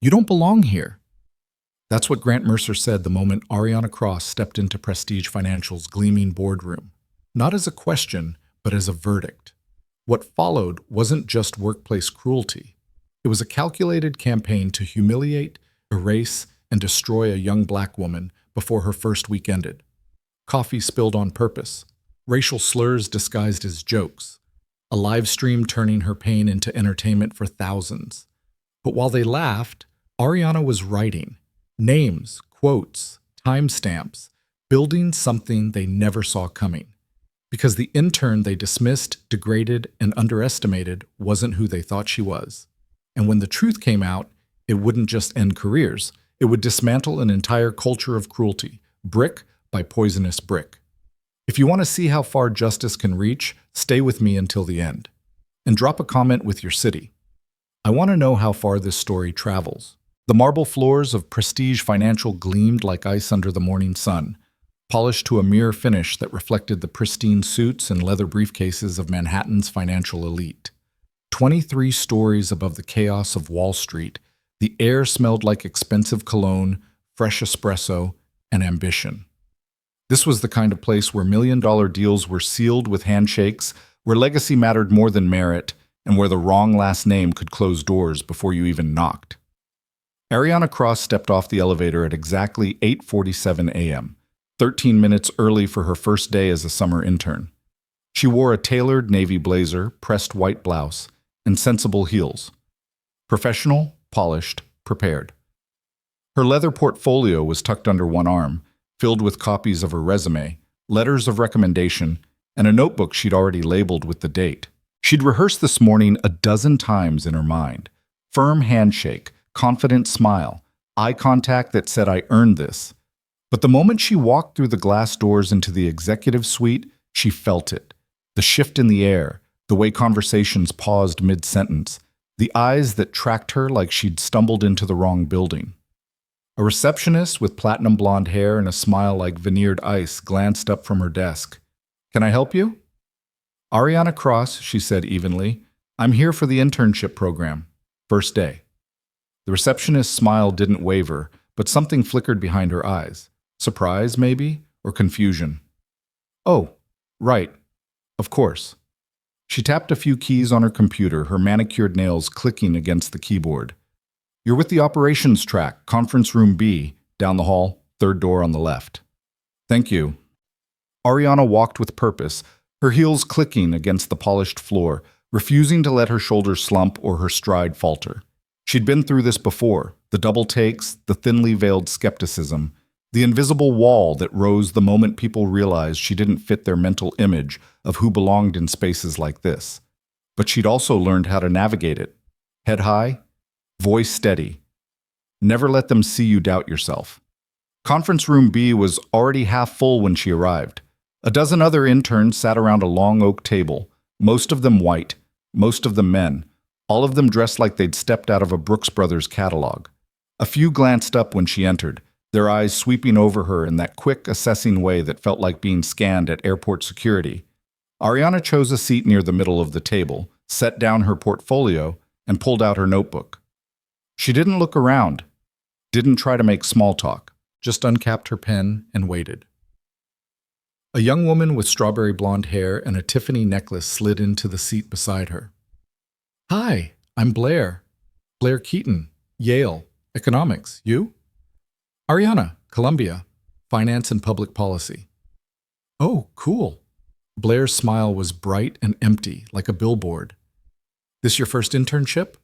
You don't belong here. That's what Grant Mercer said the moment Ariana Cross stepped into Prestige Financial's gleaming boardroom. Not as a question, but as a verdict. What followed wasn't just workplace cruelty. It was a calculated campaign to humiliate, erase, and destroy a young black woman before her first week ended. Coffee spilled on purpose, racial slurs disguised as jokes, a live stream turning her pain into entertainment for thousands. But while they laughed, Ariana was writing names, quotes, timestamps, building something they never saw coming. Because the intern they dismissed, degraded, and underestimated wasn't who they thought she was. And when the truth came out, it wouldn't just end careers. It would dismantle an entire culture of cruelty, brick by poisonous brick. If you want to see how far justice can reach, stay with me until the end. And drop a comment with your city. I want to know how far this story travels. The marble floors of Prestige Financial gleamed like ice under the morning sun, polished to a mirror finish that reflected the pristine suits and leather briefcases of Manhattan's financial elite. 23 stories above the chaos of Wall Street, the air smelled like expensive cologne, fresh espresso, and ambition. This was the kind of place where million-dollar deals were sealed with handshakes, where legacy mattered more than merit, and where the wrong last name could close doors before you even knocked. Ariana Cross stepped off the elevator at exactly 8:47 a.m., 13 minutes early for her first day as a summer intern. She wore a tailored navy blazer, pressed white blouse, and sensible heels. Professional, polished, prepared. Her leather portfolio was tucked under one arm, filled with copies of her resume, letters of recommendation, and a notebook she'd already labeled with the date. She'd rehearsed this morning a dozen times in her mind. Firm handshake, confident smile, eye contact that said, "I earned this." But the moment she walked through the glass doors into the executive suite, she felt it. The shift in the air, the way conversations paused mid-sentence, the eyes that tracked her like she'd stumbled into the wrong building. A receptionist with platinum blonde hair and a smile like veneered ice glanced up from her desk. "Can I help you?" "Ariana Cross," she said evenly. "I'm here for the internship program. First day." The receptionist's smile didn't waver, but something flickered behind her eyes. Surprise, maybe? Or confusion? "Oh, right. Of course." She tapped a few keys on her computer, her manicured nails clicking against the keyboard. "You're with the operations track, conference room B, down the hall, third door on the left." "Thank you." Ariana walked with purpose, her heels clicking against the polished floor, refusing to let her shoulders slump or her stride falter. She'd been through this before, the double takes, the thinly veiled skepticism, the invisible wall that rose the moment people realized she didn't fit their mental image of who belonged in spaces like this. But she'd also learned how to navigate it. Head high, voice steady. Never let them see you doubt yourself. Conference room B was already half full when she arrived. A dozen other interns sat around a long oak table, most of them white, most of them men, all of them dressed like they'd stepped out of a Brooks Brothers catalog. A few glanced up when she entered, their eyes sweeping over her in that quick, assessing way that felt like being scanned at airport security. Ariana chose a seat near the middle of the table, set down her portfolio, and pulled out her notebook. She didn't look around, didn't try to make small talk, just uncapped her pen and waited. A young woman with strawberry blonde hair and a Tiffany necklace slid into the seat beside her. "Hi, I'm Blair. Blair Keaton, Yale, Economics. You?" "Ariana, Columbia, Finance and Public Policy." "Oh, cool." Blair's smile was bright and empty, like a billboard. "This your first internship?"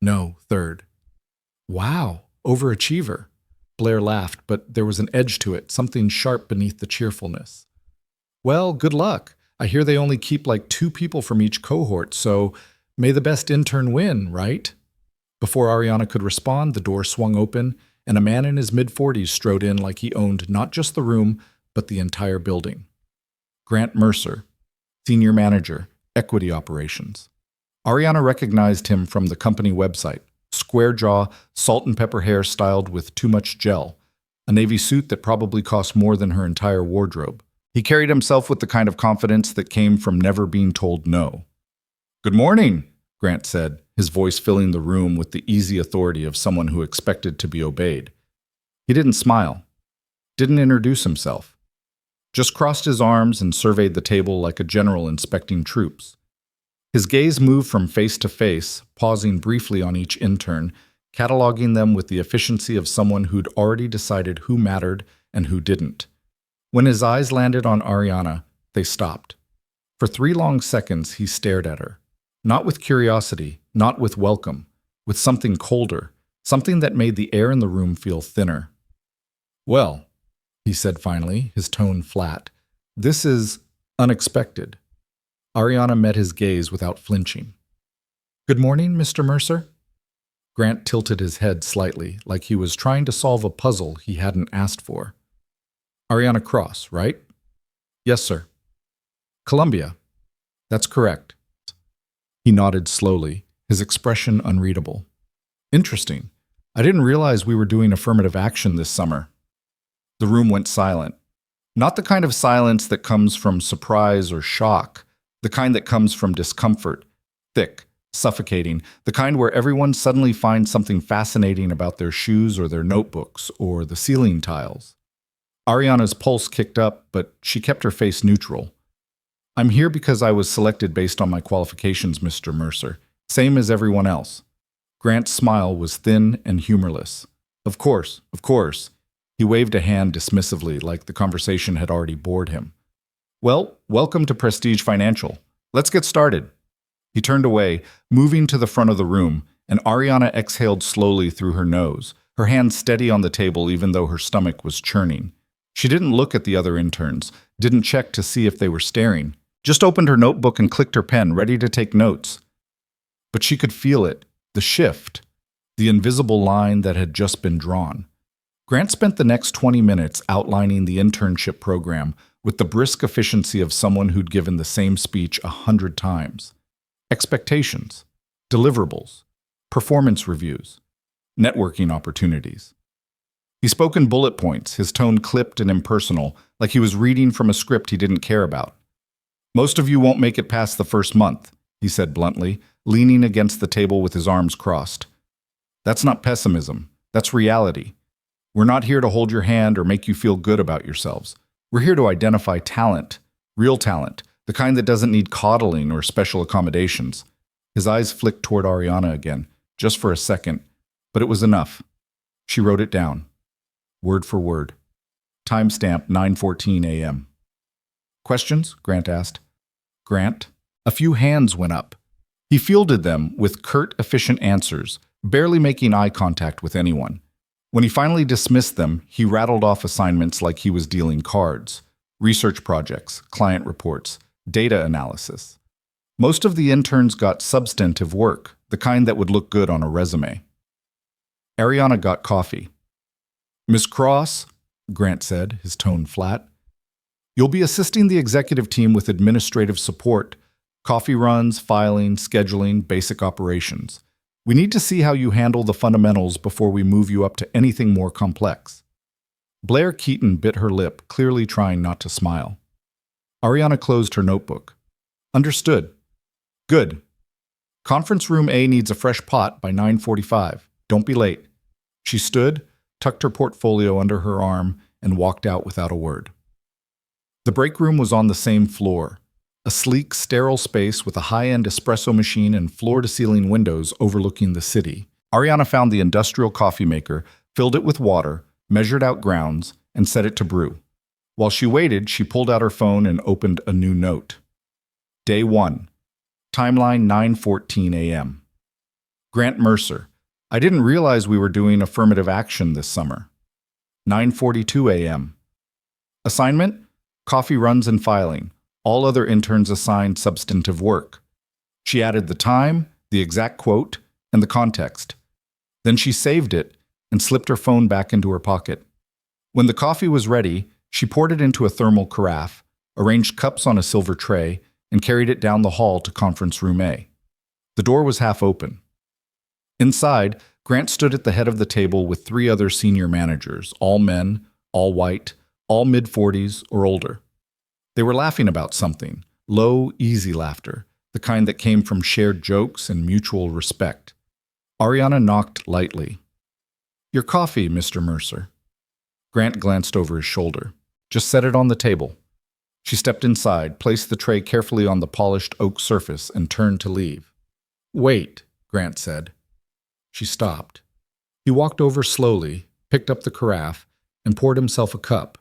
"No, third." "Wow, overachiever." Blair laughed, but there was an edge to it, something sharp beneath the cheerfulness. "Well, good luck. I hear they only keep like 2 people from each cohort, so may the best intern win, right?" Before Ariana could respond, the door swung open, and a man in his mid-40s strode in like he owned not just the room, but the entire building. Grant Mercer, Senior Manager, Equity Operations. Ariana recognized him from the company website. Square jaw, salt and pepper hair styled with too much gel, a navy suit that probably cost more than her entire wardrobe. He carried himself with the kind of confidence that came from never being told no. "Good morning," Grant said, his voice filling the room with the easy authority of someone who expected to be obeyed. He didn't smile, didn't introduce himself, just crossed his arms and surveyed the table like a general inspecting troops. His gaze moved from face to face, pausing briefly on each intern, cataloging them with the efficiency of someone who'd already decided who mattered and who didn't. When his eyes landed on Ariana, they stopped. For 3 long seconds, he stared at her. Not with curiosity, not with welcome, with something colder, something that made the air in the room feel thinner. "Well," he said finally, his tone flat, "this is unexpected." Ariana met his gaze without flinching. "Good morning, Mr. Mercer?" Grant tilted his head slightly, like he was trying to solve a puzzle he hadn't asked for. "Ariana Cross, right?" "Yes, sir." "Columbia." "That's correct." He nodded slowly, his expression unreadable. "Interesting. I didn't realize we were doing affirmative action this summer." The room went silent. Not the kind of silence that comes from surprise or shock, the kind that comes from discomfort, thick, suffocating, the kind where everyone suddenly finds something fascinating about their shoes or their notebooks or the ceiling tiles. Ariana's pulse kicked up, but she kept her face neutral. "I'm here because I was selected based on my qualifications, Mr. Mercer, same as everyone else." Grant's smile was thin and humorless. Of course, of course." He waved a hand dismissively, like the conversation had already bored him. "Well, welcome to Prestige Financial. Let's get started." He turned away, moving to the front of the room, and Ariana exhaled slowly through her nose, her hand steady on the table even though her stomach was churning. She didn't look at the other interns, didn't check to see if they were staring, just opened her notebook and clicked her pen, ready to take notes. But she could feel it, the shift, the invisible line that had just been drawn. Grant spent the next 20 minutes outlining the internship program with the brisk efficiency of someone who'd given the same speech 100 times. Expectations, deliverables, performance reviews, networking opportunities. He spoke in bullet points, his tone clipped and impersonal, like he was reading from a script he didn't care about. "Most of you won't make it past the first month," he said bluntly, leaning against the table with his arms crossed. "That's not pessimism. That's reality. We're not here to hold your hand or make you feel good about yourselves. We're here to identify talent, real talent, the kind that doesn't need coddling or special accommodations." His eyes flicked toward Ariana again, just for a second, but it was enough. She wrote it down, word for word. Timestamp 9:14 a.m. "Questions?" Grant asked. "Grant?" A few hands went up. He fielded them with curt, efficient answers, barely making eye contact with anyone. When he finally dismissed them, he rattled off assignments like he was dealing cards. Research projects, client reports, data analysis. Most of the interns got substantive work, the kind that would look good on a resume. Ariana got coffee. "Miss Cross," Grant said, his tone flat, "you'll be assisting the executive team with administrative support, coffee runs, filing, scheduling, basic operations. We need to see how you handle the fundamentals before we move you up to anything more complex." Blair Keaton bit her lip, clearly trying not to smile. Ariana closed her notebook. "Understood. Good. Conference room A needs a fresh pot by 9:45. Don't be late." She stood, tucked her portfolio under her arm, and walked out without a word. The break room was on the same floor, a sleek, sterile space with a high-end espresso machine and floor-to-ceiling windows overlooking the city. Ariana found the industrial coffee maker, filled it with water, measured out grounds, and set it to brew. While she waited, she pulled out her phone and opened a new note. Day 1. Timeline 9:14 a.m. Grant Mercer. I didn't realize we were doing affirmative action this summer. 9:42 a.m. Assignment? Coffee runs and filing. All other interns assigned substantive work. She added the time, the exact quote, and the context. Then she saved it and slipped her phone back into her pocket. When the coffee was ready, she poured it into a thermal carafe, arranged cups on a silver tray, and carried it down the hall to conference room A. The door was half open. Inside, Grant stood at the head of the table with 3 other senior managers, all men, all white, all mid-40s or older. They were laughing about something, low, easy laughter, the kind that came from shared jokes and mutual respect. Ariana knocked lightly. "Your coffee, Mr. Mercer." Grant glanced over his shoulder. "Just set it on the table." She stepped inside, placed the tray carefully on the polished oak surface, and turned to leave. "Wait," Grant said. She stopped. He walked over slowly, picked up the carafe, and poured himself a cup.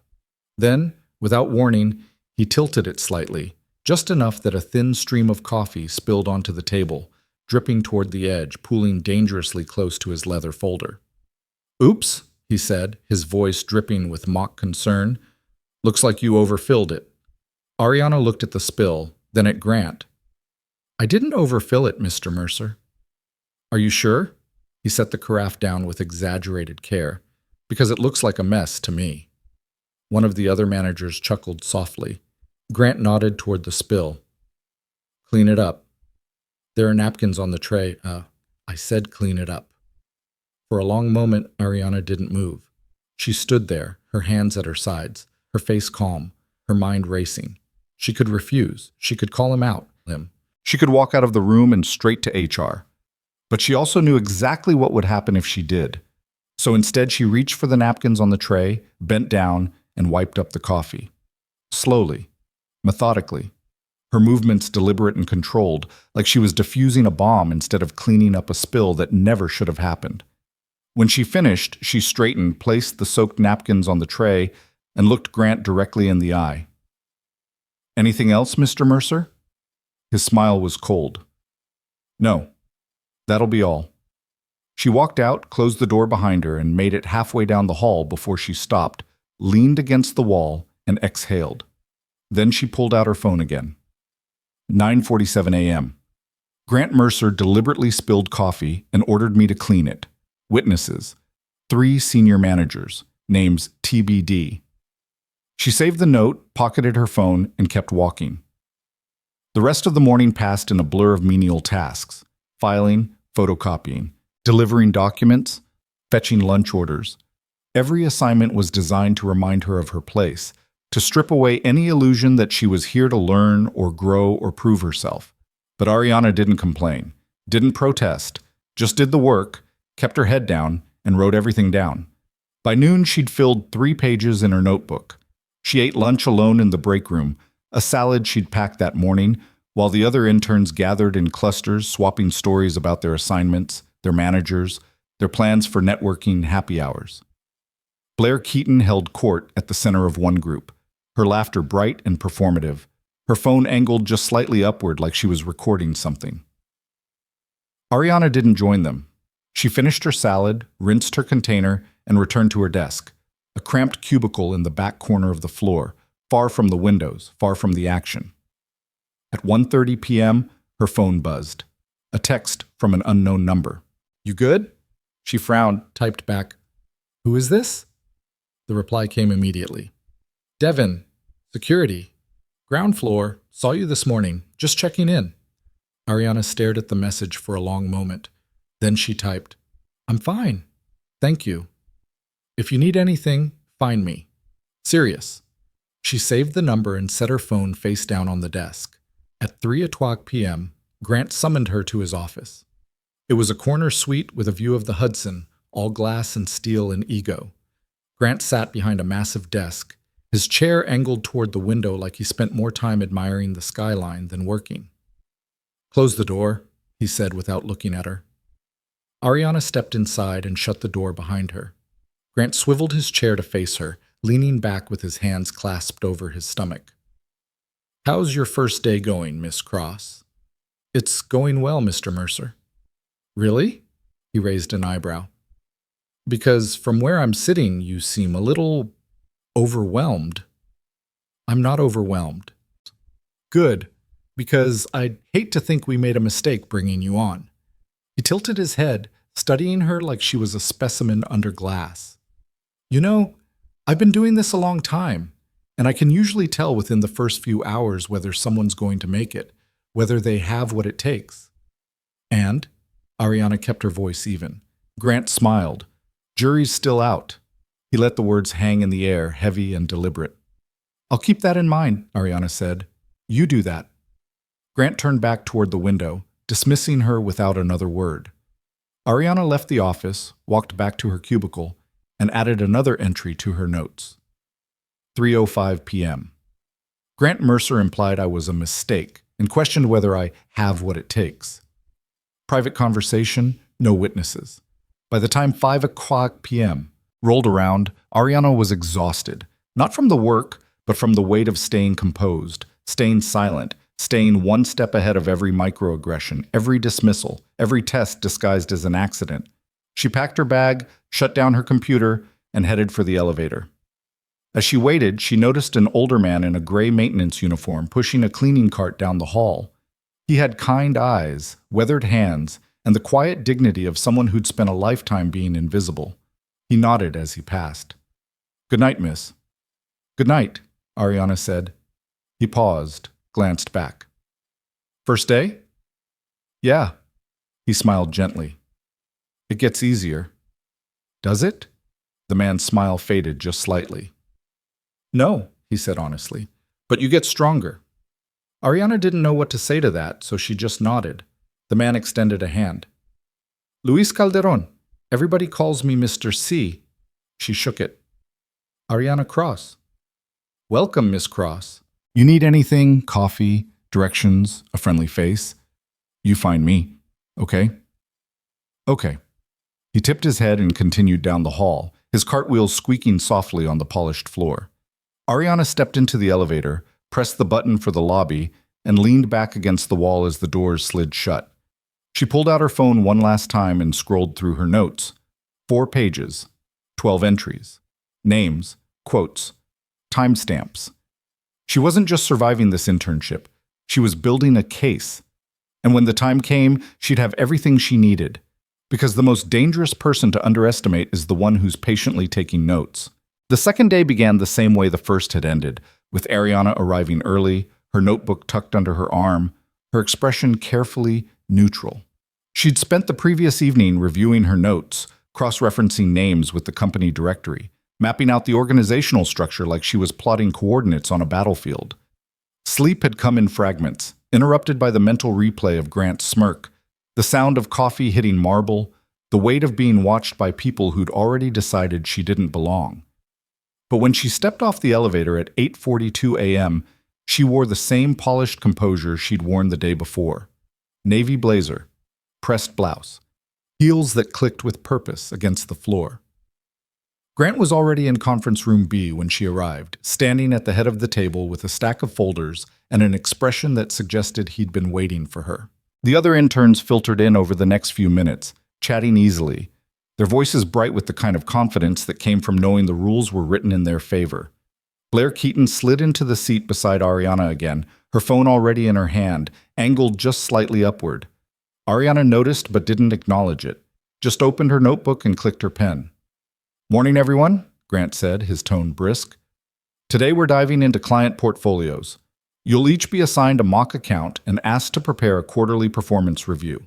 Then, without warning, he tilted it slightly, just enough that a thin stream of coffee spilled onto the table, dripping toward the edge, pooling dangerously close to his leather folder. "Oops," he said, his voice dripping with mock concern. "Looks like you overfilled it." Ariana looked at the spill, then at Grant. "I didn't overfill it, Mr. Mercer." "Are you sure?" He set the carafe down with exaggerated care. "Because it looks like a mess to me." One of the other managers chuckled softly. Grant nodded toward the spill. "Clean it up. There are napkins on the tray. I said clean it up." For a long moment, Ariana didn't move. She stood there, her hands at her sides, her face calm, her mind racing. She could refuse. She could call him out. She could walk out of the room and straight to HR. But she also knew exactly what would happen if she did. So instead, she reached for the napkins on the tray, bent down, and wiped up the coffee. Slowly, methodically, her movements deliberate and controlled, like she was diffusing a bomb instead of cleaning up a spill that never should have happened. When she finished, she straightened, placed the soaked napkins on the tray, and looked Grant directly in the eye. "Anything else, Mr. Mercer?" His smile was cold. "No, that'll be all." She walked out, closed the door behind her, and made it halfway down the hall before she stopped, leaned against the wall, and exhaled. Then she pulled out her phone again. 9:47 a.m. Grant Mercer deliberately spilled coffee and ordered me to clean it. Witnesses: 3 senior managers, names TBD. She saved the note, pocketed her phone, and kept walking. The rest of the morning passed in a blur of menial tasks: filing, photocopying, delivering documents, fetching lunch orders. Every assignment was designed to remind her of her place, to strip away any illusion that she was here to learn or grow or prove herself. But Ariana didn't complain, didn't protest, just did the work, kept her head down, and wrote everything down. By noon, she'd filled 3 pages in her notebook. She ate lunch alone in the break room, a salad she'd packed that morning, while the other interns gathered in clusters, swapping stories about their assignments, their managers, their plans for networking happy hours. Blair Keaton held court at the center of one group, her laughter bright and performative, her phone angled just slightly upward like she was recording something. Ariana didn't join them. She finished her salad, rinsed her container, and returned to her desk, a cramped cubicle in the back corner of the floor, far from the windows, far from the action. At 1:30 p.m., her phone buzzed. A text from an unknown number. "You good?" She frowned, typed back, "Who is this?" The reply came immediately. "Devin, security. Ground floor, saw you this morning, just checking in." Ariana stared at the message for a long moment. Then she typed, "I'm fine. Thank you. If you need anything, find me. Serious." She saved the number and set her phone face down on the desk. At 3:00 p.m., Grant summoned her to his office. It was a corner suite with a view of the Hudson, all glass and steel and ego. Grant sat behind a massive desk, his chair angled toward the window like he spent more time admiring the skyline than working. "Close the door," he said without looking at her. Ariana stepped inside and shut the door behind her. Grant swiveled his chair to face her, leaning back with his hands clasped over his stomach. "How's your first day going, Miss Cross?" "It's going well, Mr. Mercer." "Really?" He raised an eyebrow. "Because from where I'm sitting, you seem a little overwhelmed." "I'm not overwhelmed." "Good, because I'd hate to think we made a mistake bringing you on." He tilted his head, studying her like she was a specimen under glass. "You know, I've been doing this a long time, and I can usually tell within the first few hours whether someone's going to make it, whether they have what it takes." "And?" Ariana kept her voice even. Grant smiled. "Jury's still out." He let the words hang in the air, heavy and deliberate. "I'll keep that in mind," Ariana said. "You do that." Grant turned back toward the window, dismissing her without another word. Ariana left the office, walked back to her cubicle, and added another entry to her notes. 3:05 p.m. Grant Mercer implied I was a mistake and questioned whether I have what it takes. Private conversation, no witnesses. By the time 5 o'clock p.m. rolled around, Ariana was exhausted, not from the work, but from the weight of staying composed, staying silent, staying one step ahead of every microaggression, every dismissal, every test disguised as an accident. She packed her bag, shut down her computer, and headed for the elevator. As she waited, she noticed an older man in a gray maintenance uniform pushing a cleaning cart down the hall. He had kind eyes, weathered hands, and the quiet dignity of someone who'd spent a lifetime being invisible. He nodded as he passed. "Good night, miss." "Good night," Ariana said. He paused, glanced back. "First day?" "Yeah." He smiled gently. "It gets easier." "Does it?" The man's smile faded just slightly. "No," he said honestly, "but you get stronger." Ariana didn't know what to say to that, so she just nodded. The man extended a hand. "Luis Calderon. Everybody calls me Mr. C." She shook it. "Ariana Cross." "Welcome, Miss Cross. You need anything, coffee, directions, a friendly face? You find me, okay?" "Okay." He tipped his head and continued down the hall, his cartwheels squeaking softly on the polished floor. Ariana stepped into the elevator, pressed the button for the lobby, and leaned back against the wall as the doors slid shut. She pulled out her phone one last time and scrolled through her notes. 4 pages, 12 entries, names, quotes, timestamps. She wasn't just surviving this internship, she was building a case. And when the time came, she'd have everything she needed. Because the most dangerous person to underestimate is the one who's patiently taking notes. The second day began the same way the first had ended, with Ariana arriving early, her notebook tucked under her arm, her expression carefully neutral. She'd spent the previous evening reviewing her notes, cross-referencing names with the company directory, mapping out the organizational structure like she was plotting coordinates on a battlefield. Sleep had come in fragments, interrupted by the mental replay of Grant's smirk, the sound of coffee hitting marble, the weight of being watched by people who'd already decided she didn't belong. But when she stepped off the elevator at 8:42 a.m., she wore the same polished composure she'd worn the day before. Navy blazer, pressed blouse, heels that clicked with purpose against the floor. Grant was already in conference room B when she arrived, standing at the head of the table with a stack of folders and an expression that suggested he'd been waiting for her. The other interns filtered in over the next few minutes, chatting easily, their voices bright with the kind of confidence that came from knowing the rules were written in their favor. Blair Keaton slid into the seat beside Ariana again, her phone already in her hand, angled just slightly upward. Ariana noticed but didn't acknowledge it, just opened her notebook and clicked her pen. "Morning, everyone," Grant said, his tone brisk. "Today we're diving into client portfolios. You'll each be assigned a mock account and asked to prepare a quarterly performance review.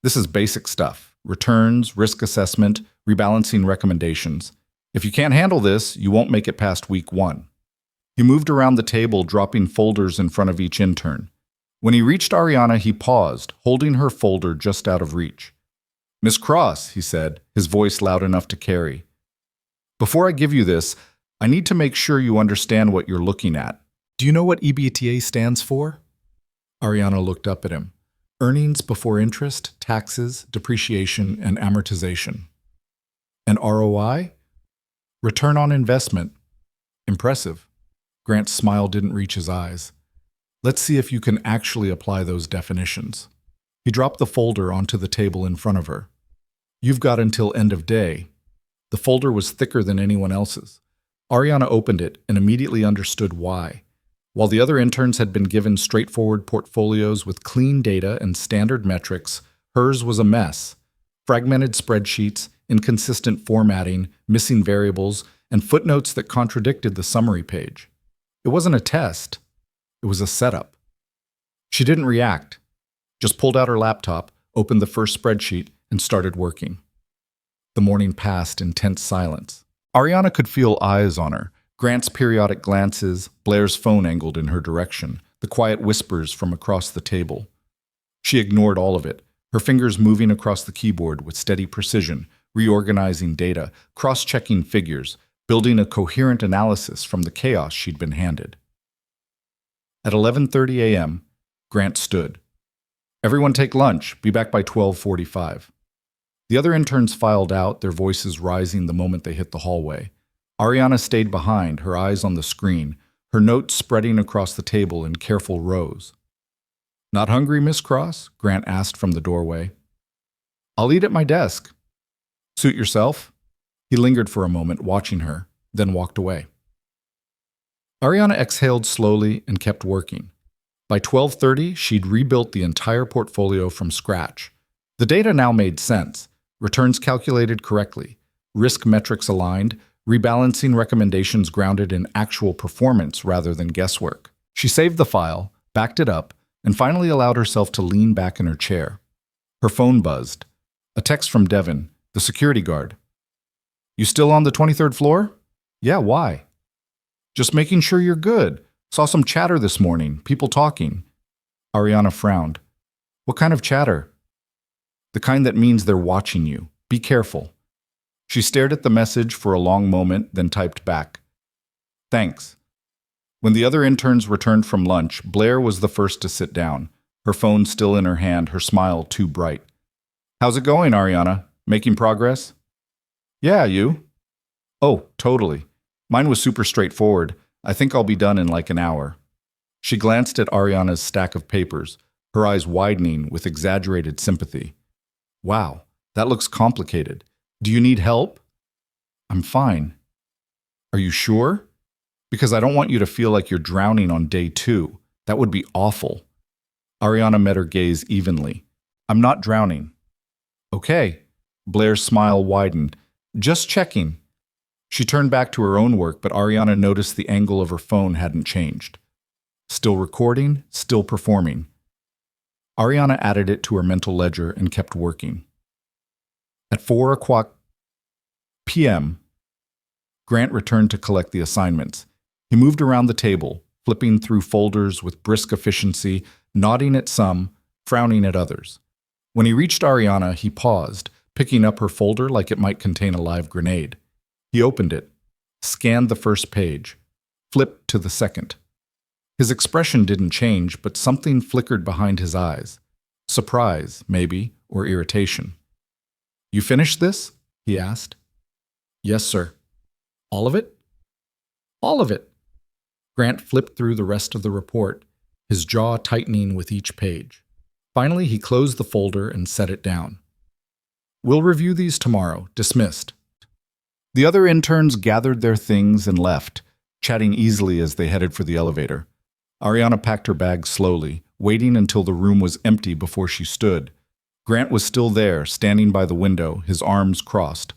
This is basic stuff. Returns, risk assessment, rebalancing recommendations. If you can't handle this, you won't make it past week 1. He moved around the table, dropping folders in front of each intern. When he reached Ariana, he paused, holding her folder just out of reach. "Miss Cross," he said, his voice loud enough to carry. "Before I give you this, I need to make sure you understand what you're looking at. Do you know what EBITDA stands for?" Ariana looked up at him. Earnings before interest, taxes, depreciation, and amortization. And ROI? Return on investment. Impressive. Grant's smile didn't reach his eyes. Let's see if you can actually apply those definitions. He dropped the folder onto the table in front of her. You've got until end of day. The folder was thicker than anyone else's. Ariana opened it and immediately understood why. While the other interns had been given straightforward portfolios with clean data and standard metrics, hers was a mess. Fragmented spreadsheets, inconsistent formatting, missing variables, and footnotes that contradicted the summary page. It wasn't a test. It was a setup. She didn't react, just pulled out her laptop, opened the first spreadsheet, and started working. The morning passed in tense silence. Ariana could feel eyes on her, Grant's periodic glances, Blair's phone angled in her direction, the the quiet whispers from across the table. She ignored all of it, her fingers moving across the keyboard with steady precision, reorganizing data, cross-checking figures, building a coherent analysis from the chaos she'd been handed. At 11:30 a.m., Grant stood. "Everyone take lunch. Be back by 12:45. The other interns filed out, their voices rising the moment they hit the hallway. Ariana stayed behind, her eyes on the screen, her notes spreading across the table in careful rows. "Not hungry, Miss Cross?" Grant asked from the doorway. "I'll eat at my desk." "Suit yourself." He lingered for a moment, watching her, then walked away. Ariana exhaled slowly and kept working. By 12:30, she'd rebuilt the entire portfolio from scratch. The data now made sense. Returns calculated correctly, risk metrics aligned, rebalancing recommendations grounded in actual performance rather than guesswork. She saved the file, backed it up, and finally allowed herself to lean back in her chair. Her phone buzzed. A text from Devin, the security guard. "You still on the 23rd floor?" "Yeah, why?" "Just making sure you're good. Saw some chatter this morning, people talking." Ariana frowned. "What kind of chatter?" "The kind that means they're watching you. Be careful." She stared at the message for a long moment, then typed back, "Thanks." When the other interns returned from lunch, Blair was the first to sit down, her phone still in her hand, her smile too bright. "How's it going, Ariana? Making progress?" "Yeah, you?" "Oh, totally. Mine was super straightforward. I think I'll be done in like an hour." She glanced at Ariana's stack of papers, her eyes widening with exaggerated sympathy. "Wow, that looks complicated. Do you need help?" "I'm fine." "Are you sure? Because I don't want you to feel like you're drowning on day 2. That would be awful." Ariana met her gaze evenly. "I'm not drowning." "Okay." Blair's smile widened. "Just checking." She turned back to her own work, but Ariana noticed the angle of her phone hadn't changed. Still recording, still performing. Ariana added it to her mental ledger and kept working. At 4 p.m., Grant returned to collect the assignments. He moved around the table, flipping through folders with brisk efficiency, nodding at some, frowning at others. When he reached Ariana, he paused, picking up her folder like it might contain a live grenade. He opened it, scanned the first page, flipped to the second. His expression didn't change, but something flickered behind his eyes. Surprise, maybe, or irritation. "You finished this?" he asked. "Yes, sir." "All of it?" "All of it." Grant flipped through the rest of the report, his jaw tightening with each page. Finally, he closed the folder and set it down. "We'll review these tomorrow. Dismissed." The other interns gathered their things and left, chatting easily as they headed for the elevator. Ariana packed her bag slowly, waiting until the room was empty before she stood. Grant was still there, standing by the window, his arms crossed.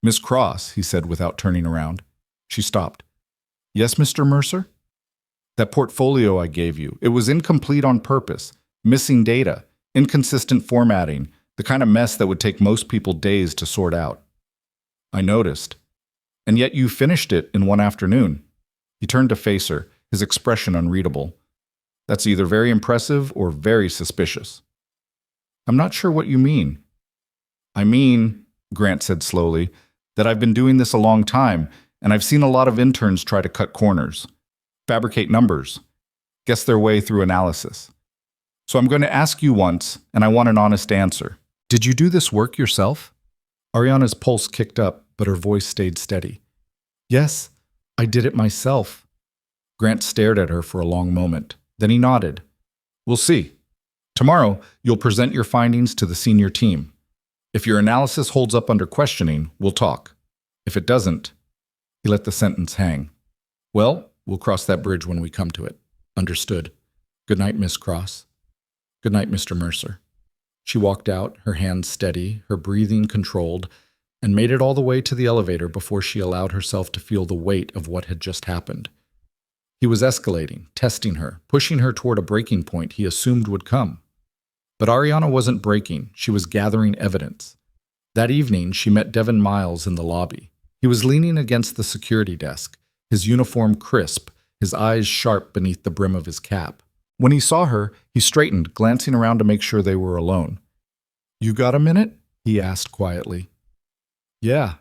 "Miss Cross," he said without turning around. She stopped. "Yes, Mr. Mercer?" "That portfolio I gave you, it was incomplete on purpose, missing data, inconsistent formatting, the kind of mess that would take most people days to sort out." "I noticed. And yet you finished it in one afternoon." He turned to face her, his expression unreadable. "That's either very impressive or very suspicious." "I'm not sure what you mean." "I mean," Grant said slowly, "that I've been doing this a long time, and I've seen a lot of interns try to cut corners, fabricate numbers, guess their way through analysis. So I'm going to ask you once, and I want an honest answer. Did you do this work yourself?" Ariana's pulse kicked up, but her voice stayed steady. "Yes, I did it myself." Grant stared at her for a long moment. Then he nodded. "We'll see. Tomorrow, you'll present your findings to the senior team. If your analysis holds up under questioning, we'll talk. If it doesn't," he let the sentence hang. "Well, we'll cross that bridge when we come to it." "Understood. Good night, Miss Cross." "Good night, Mr. Mercer." She walked out, her hands steady, her breathing controlled, and made it all the way to the elevator before she allowed herself to feel the weight of what had just happened. He was escalating, testing her, pushing her toward a breaking point he assumed would come. But Ariana wasn't breaking, she was gathering evidence. That evening, she met Devin Miles in the lobby. He was leaning against the security desk, his uniform crisp, his eyes sharp beneath the brim of his cap. When he saw her, he straightened, glancing around to make sure they were alone. "You got a minute?" he asked quietly. "Yeah."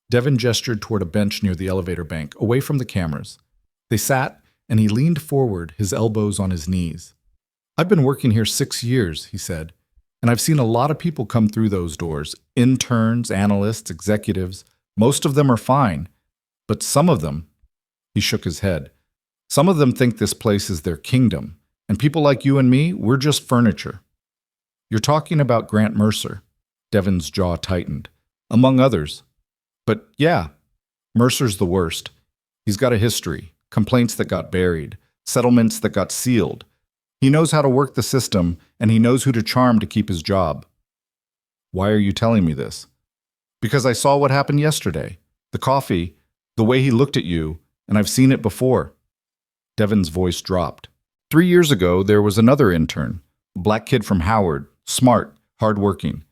Devin gestured toward a bench near the elevator bank, away from the cameras. They sat, and he leaned forward, his elbows on his knees. "I've been working here 6 years," he said, "and I've seen a lot of people come through those doors. Interns, analysts, executives. Most of them are fine. But some of them," he shook his head, "some of them think this place is their kingdom. And people like you and me, we're just furniture." "You're talking about Grant Mercer." Devin's jaw tightened. "Among others. But yeah, Mercer's the worst. He's got a history, complaints that got buried, settlements that got sealed. He knows how to work the system, and he knows who to charm to keep his job." "Why are you telling me this?" "Because I saw what happened yesterday. The coffee, the way he looked at you, and I've seen it before." Devin's voice dropped. 3 years ago, there was another intern, a black kid from Howard, smart, hardworking.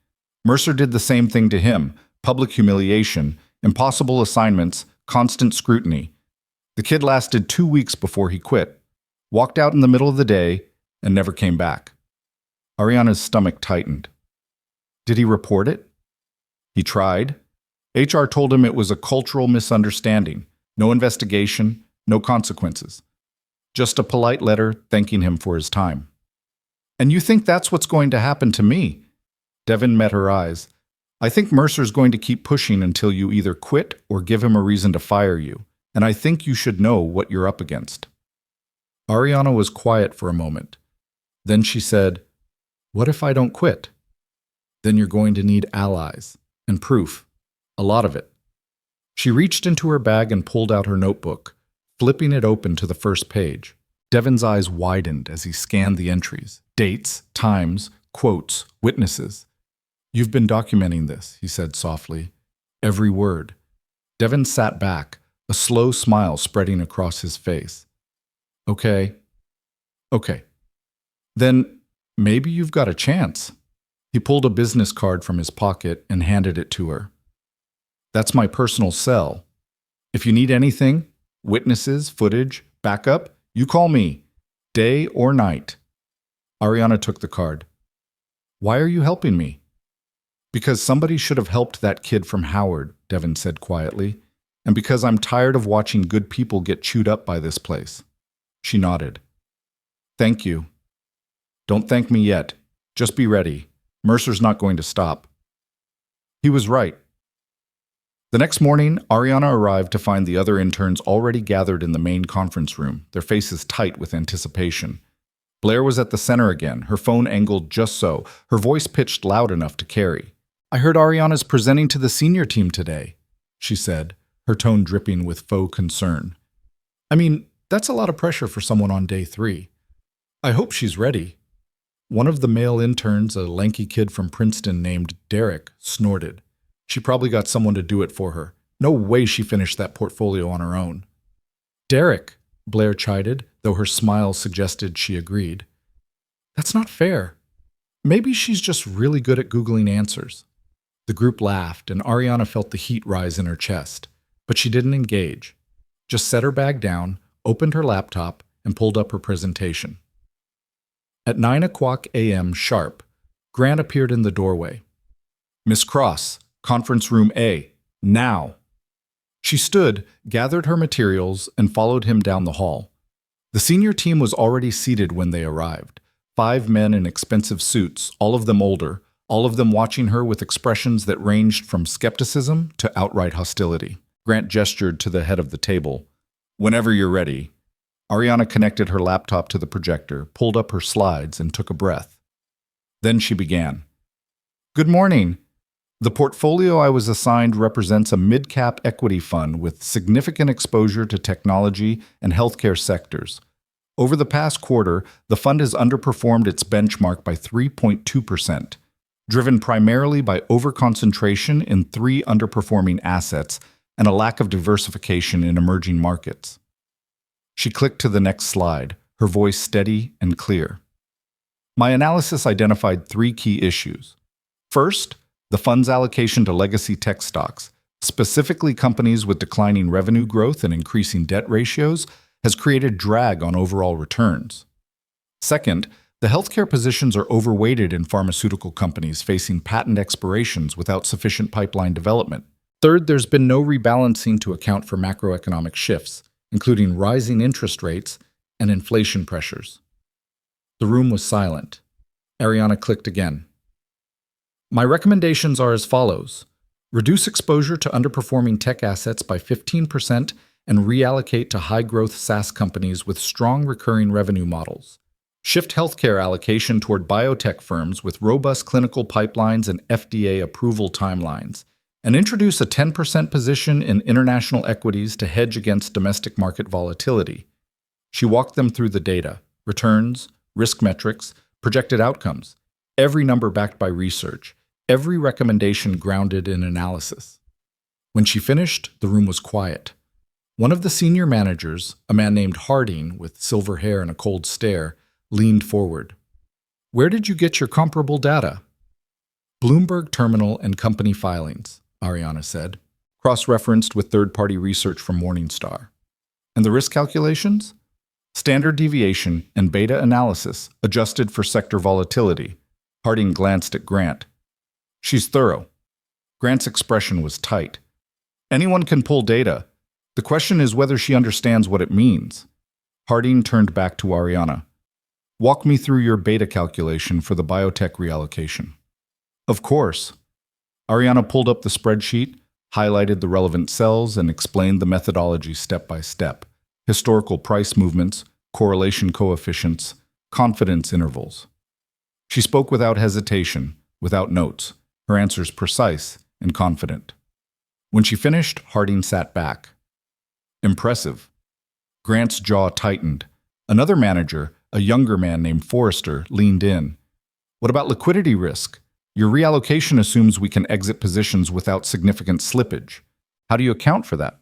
Mercer did the same thing to him, public humiliation, impossible assignments, constant scrutiny. The kid lasted 2 weeks before he quit, walked out in the middle of the day, and never came back. Ariana's stomach tightened. "Did he report it?" "He tried. HR told him it was a cultural misunderstanding. No investigation, no consequences. Just a polite letter thanking him for his time." "And you think that's what's going to happen to me?" Devin met her eyes. "I think Mercer's going to keep pushing until you either quit or give him a reason to fire you, and I think you should know what you're up against." Ariana was quiet for a moment. Then she said, "What if I don't quit?" "Then you're going to need allies and proof. A lot of it." She reached into her bag and pulled out her notebook, flipping it open to the first page. Devin's eyes widened as he scanned the entries. Dates, times, quotes, witnesses. "You've been documenting this," he said softly. "Every word." Devin sat back, a slow smile spreading across his face. Okay. Then maybe you've got a chance." He pulled a business card from his pocket and handed it to her. "That's my personal cell. If you need anything, witnesses, footage, backup, you call me, day or night." Ariana took the card. "Why are you helping me?" "Because somebody should have helped that kid from Howard," Devin said quietly, "and because I'm tired of watching good people get chewed up by this place." She nodded. "Thank you." "Don't thank me yet. Just be ready. Mercer's not going to stop." He was right. The next morning, Ariana arrived to find the other interns already gathered in the main conference room, their faces tight with anticipation. Blair was at the center again, her phone angled just so, her voice pitched loud enough to carry. "I heard Ariana's presenting to the senior team today," she said, her tone dripping with faux concern. "I mean, that's a lot of pressure for someone on day 3. I hope she's ready." One of the male interns, a lanky kid from Princeton named Derek, snorted. "She probably got someone to do it for her. No way she finished that portfolio on her own." "Derek," Blair chided, though her smile suggested she agreed. "That's not fair. Maybe she's just really good at Googling answers." The group laughed, and Ariana felt the heat rise in her chest. But she didn't engage. Just set her bag down, opened her laptop, and pulled up her presentation. At 9 a.m. sharp, Grant appeared in the doorway. "Miss Cross, conference room A, now." She stood, gathered her materials, and followed him down the hall. The senior team was already seated when they arrived. 5 men in expensive suits, all of them older, all of them watching her with expressions that ranged from skepticism to outright hostility. Grant gestured to the head of the table. "Whenever you're ready." Ariana connected her laptop to the projector, pulled up her slides, and took a breath. Then she began. "Good morning. The portfolio I was assigned represents a mid-cap equity fund with significant exposure to technology and healthcare sectors. Over the past quarter, the fund has underperformed its benchmark by 3.2%, driven primarily by overconcentration in 3 underperforming assets and a lack of diversification in emerging markets." She clicked to the next slide, her voice steady and clear. "My analysis identified 3 key issues. First, the fund's allocation to legacy tech stocks, specifically companies with declining revenue growth and increasing debt ratios, has created drag on overall returns. Second, the healthcare positions are overweighted in pharmaceutical companies facing patent expirations without sufficient pipeline development. Third, there's been no rebalancing to account for macroeconomic shifts, including rising interest rates and inflation pressures. The room was silent. Ariana clicked again. My recommendations are as follows. Reduce exposure to underperforming tech assets by 15% and reallocate to high-growth SaaS companies with strong recurring revenue models. Shift healthcare allocation toward biotech firms with robust clinical pipelines and FDA approval timelines, and introduce a 10% position in international equities to hedge against domestic market volatility. She walked them through the data, returns, risk metrics, projected outcomes, every number backed by research, every recommendation grounded in analysis. When she finished, the room was quiet. One of the senior managers, a man named Harding with silver hair and a cold stare, leaned forward. Where did you get your comparable data? Bloomberg Terminal and company filings, Ariana said, cross-referenced with third-party research from Morningstar. And the risk calculations? Standard deviation and beta analysis adjusted for sector volatility. Harding glanced at Grant. She's thorough. Grant's expression was tight. Anyone can pull data. The question is whether she understands what it means. Harding turned back to Ariana. Walk me through your beta calculation for the biotech reallocation. Of course. Ariana pulled up the spreadsheet, highlighted the relevant cells, and explained the methodology step by step. Historical price movements, correlation coefficients, confidence intervals. She spoke without hesitation, without notes, her answers precise and confident. When she finished, Harding sat back. Impressive. Grant's jaw tightened. Another manager, a younger man named Forrester, leaned in. What about liquidity risk? Your reallocation assumes we can exit positions without significant slippage. How do you account for that?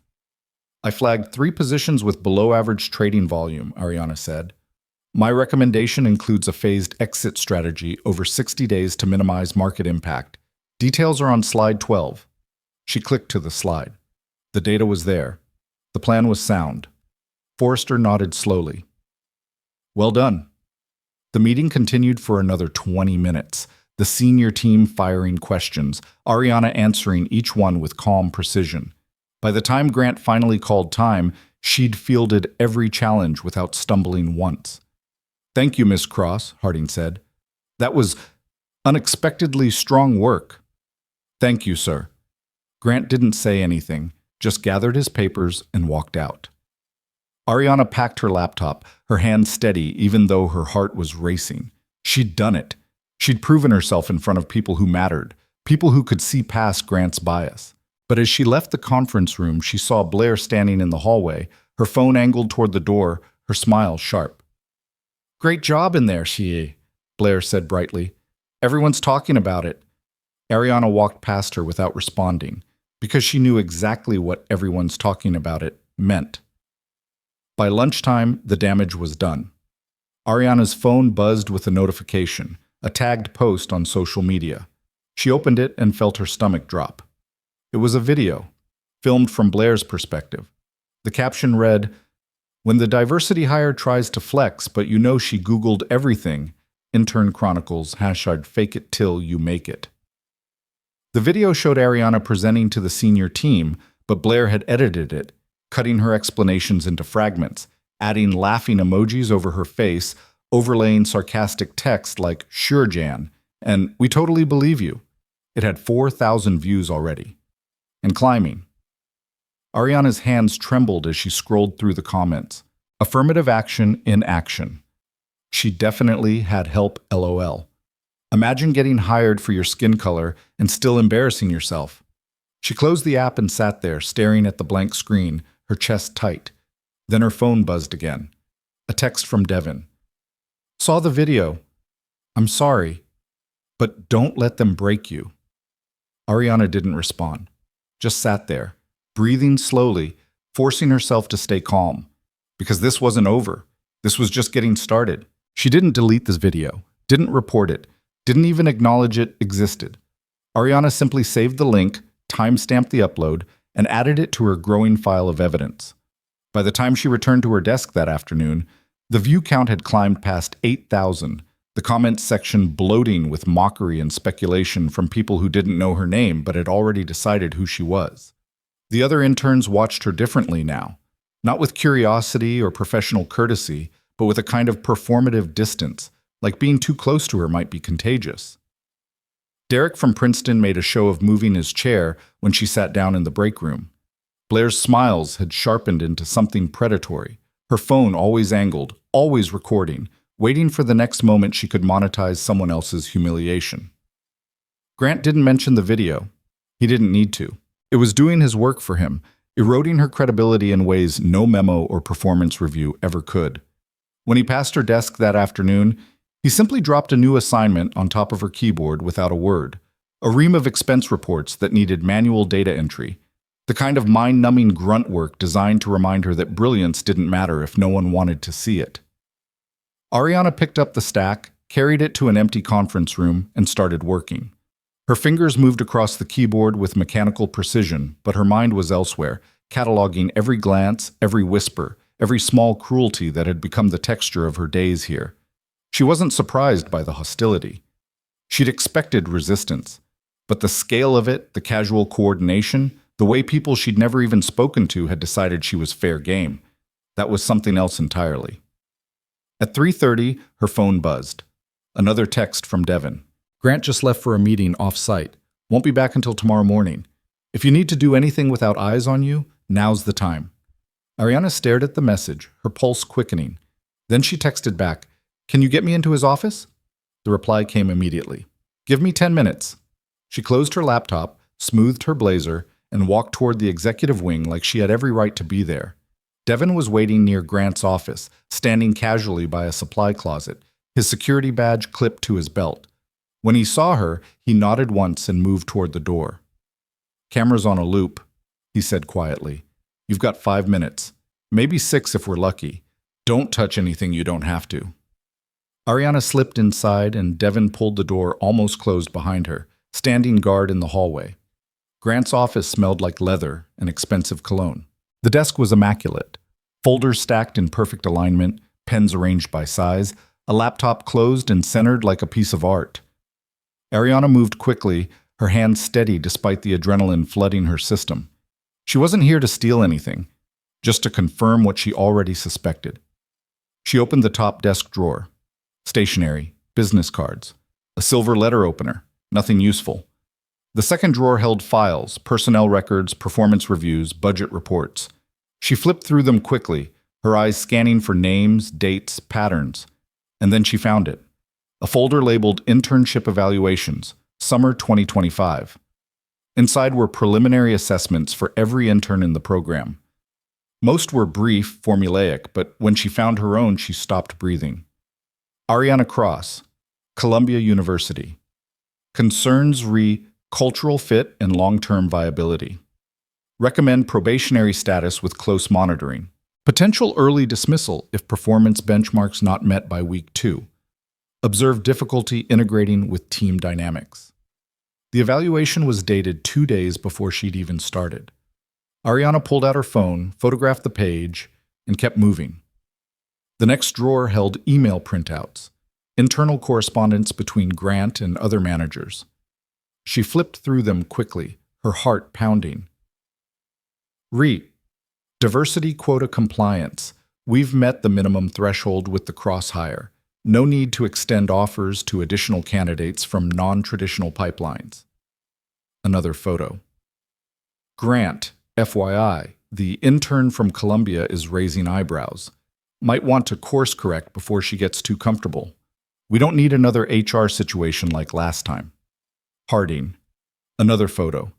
I flagged 3 positions with below-average trading volume, Ariana said. My recommendation includes a phased exit strategy over 60 days to minimize market impact. Details are on slide 12. She clicked to the slide. The data was there. The plan was sound. Forrester nodded slowly. Well done. The meeting continued for another 20 minutes, the senior team firing questions, Ariana answering each one with calm precision. By the time Grant finally called time, she'd fielded every challenge without stumbling once. Thank you, Miss Cross, Harding said. That was unexpectedly strong work. Thank you, sir. Grant didn't say anything, just gathered his papers and walked out. Ariana packed her laptop, her hand steady even though her heart was racing. She'd done it. She'd proven herself in front of people who mattered, people who could see past Grant's bias. But as she left the conference room, she saw Blair standing in the hallway, her phone angled toward the door, her smile sharp. Great job in there, Blair said brightly. Everyone's talking about it. Ariana walked past her without responding, because she knew exactly what everyone's talking about it meant. By lunchtime, the damage was done. Ariana's phone buzzed with a notification, a tagged post on social media. She opened it and felt her stomach drop. It was a video, filmed from Blair's perspective. The caption read, When the diversity hire tries to flex, but you know she Googled everything, Intern Chronicles, #fake it till you make it. The video showed Ariana presenting to the senior team, but Blair had edited it, cutting her explanations into fragments, adding laughing emojis over her face, overlaying sarcastic text like, Sure, Jan, and we totally believe you. It had 4,000 views already. And climbing. Ariana's hands trembled as she scrolled through the comments. Affirmative action in action. She definitely had help, LOL. Imagine getting hired for your skin color and still embarrassing yourself. She closed the app and sat there, staring at the blank screen, her chest tight. Then her phone buzzed again. A text from Devin. Saw the video. I'm sorry, but don't let them break you. Ariana didn't respond. Just sat there, breathing slowly, forcing herself to stay calm. Because this wasn't over. This was just getting started. She didn't delete this video, didn't report it, didn't even acknowledge it existed. Ariana simply saved the link, timestamped the upload, and added it to her growing file of evidence. By the time she returned to her desk that afternoon, The view count had climbed past 8,000, the comments section bloating with mockery and speculation from people who didn't know her name but had already decided who she was. The other interns watched her differently now, not with curiosity or professional courtesy, but with a kind of performative distance, like being too close to her might be contagious. Derek from Princeton made a show of moving his chair when she sat down in the break room. Blair's smiles had sharpened into something predatory, her phone always angled, always recording, waiting for the next moment she could monetize someone else's humiliation. Grant didn't mention the video. He didn't need to. It was doing his work for him, eroding her credibility in ways no memo or performance review ever could. When he passed her desk that afternoon, he simply dropped a new assignment on top of her keyboard without a word, a ream of expense reports that needed manual data entry, the kind of mind-numbing grunt work designed to remind her that brilliance didn't matter if no one wanted to see it. Ariana picked up the stack, carried it to an empty conference room, and started working. Her fingers moved across the keyboard with mechanical precision, but her mind was elsewhere, cataloging every glance, every whisper, every small cruelty that had become the texture of her days here. She wasn't surprised by the hostility. She'd expected resistance, but the scale of it, the casual coordination, the way people she'd never even spoken to had decided she was fair game, that was something else entirely. At 3:30, her phone buzzed. Another text from Devin. Grant just left for a meeting off-site. Won't be back until tomorrow morning. If you need to do anything without eyes on you, now's the time. Ariana stared at the message, her pulse quickening. Then she texted back, "Can you get me into his office?" The reply came immediately. "Give me 10 minutes." She closed her laptop, smoothed her blazer, and walked toward the executive wing like she had every right to be there. Devin was waiting near Grant's office, standing casually by a supply closet, his security badge clipped to his belt. When he saw her, he nodded once and moved toward the door. "Camera's on a loop," he said quietly. "You've got 5 minutes. Maybe 6 if we're lucky. Don't touch anything you don't have to." Ariana slipped inside and Devin pulled the door almost closed behind her, standing guard in the hallway. Grant's office smelled like leather and expensive cologne. The desk was immaculate. Folders stacked in perfect alignment, pens arranged by size, a laptop closed and centered like a piece of art. Ariana moved quickly, her hands steady despite the adrenaline flooding her system. She wasn't here to steal anything, just to confirm what she already suspected. She opened the top desk drawer. Stationery, business cards, a silver letter opener, nothing useful. The second drawer held files, personnel records, performance reviews, budget reports. She flipped through them quickly, her eyes scanning for names, dates, patterns. And then she found it. A folder labeled Internship Evaluations, Summer 2025. Inside were preliminary assessments for every intern in the program. Most were brief, formulaic, but when she found her own, she stopped breathing. Ariana Cross, Columbia University. Concerns re cultural fit and long-term viability. Recommend probationary status with close monitoring. Potential early dismissal if performance benchmarks not met by week 2. Observe difficulty integrating with team dynamics. The evaluation was dated 2 days before she'd even started. Ariana pulled out her phone, photographed the page, and kept moving. The next drawer held email printouts, internal correspondence between Grant and other managers. She flipped through them quickly, her heart pounding. Diversity quota compliance. We've met the minimum threshold with the cross-hire. No need to extend offers to additional candidates from non-traditional pipelines. Another photo. Grant, FYI, the intern from Columbia is raising eyebrows. Might want to course correct before she gets too comfortable. We don't need another HR situation like last time. Harding. Another photo.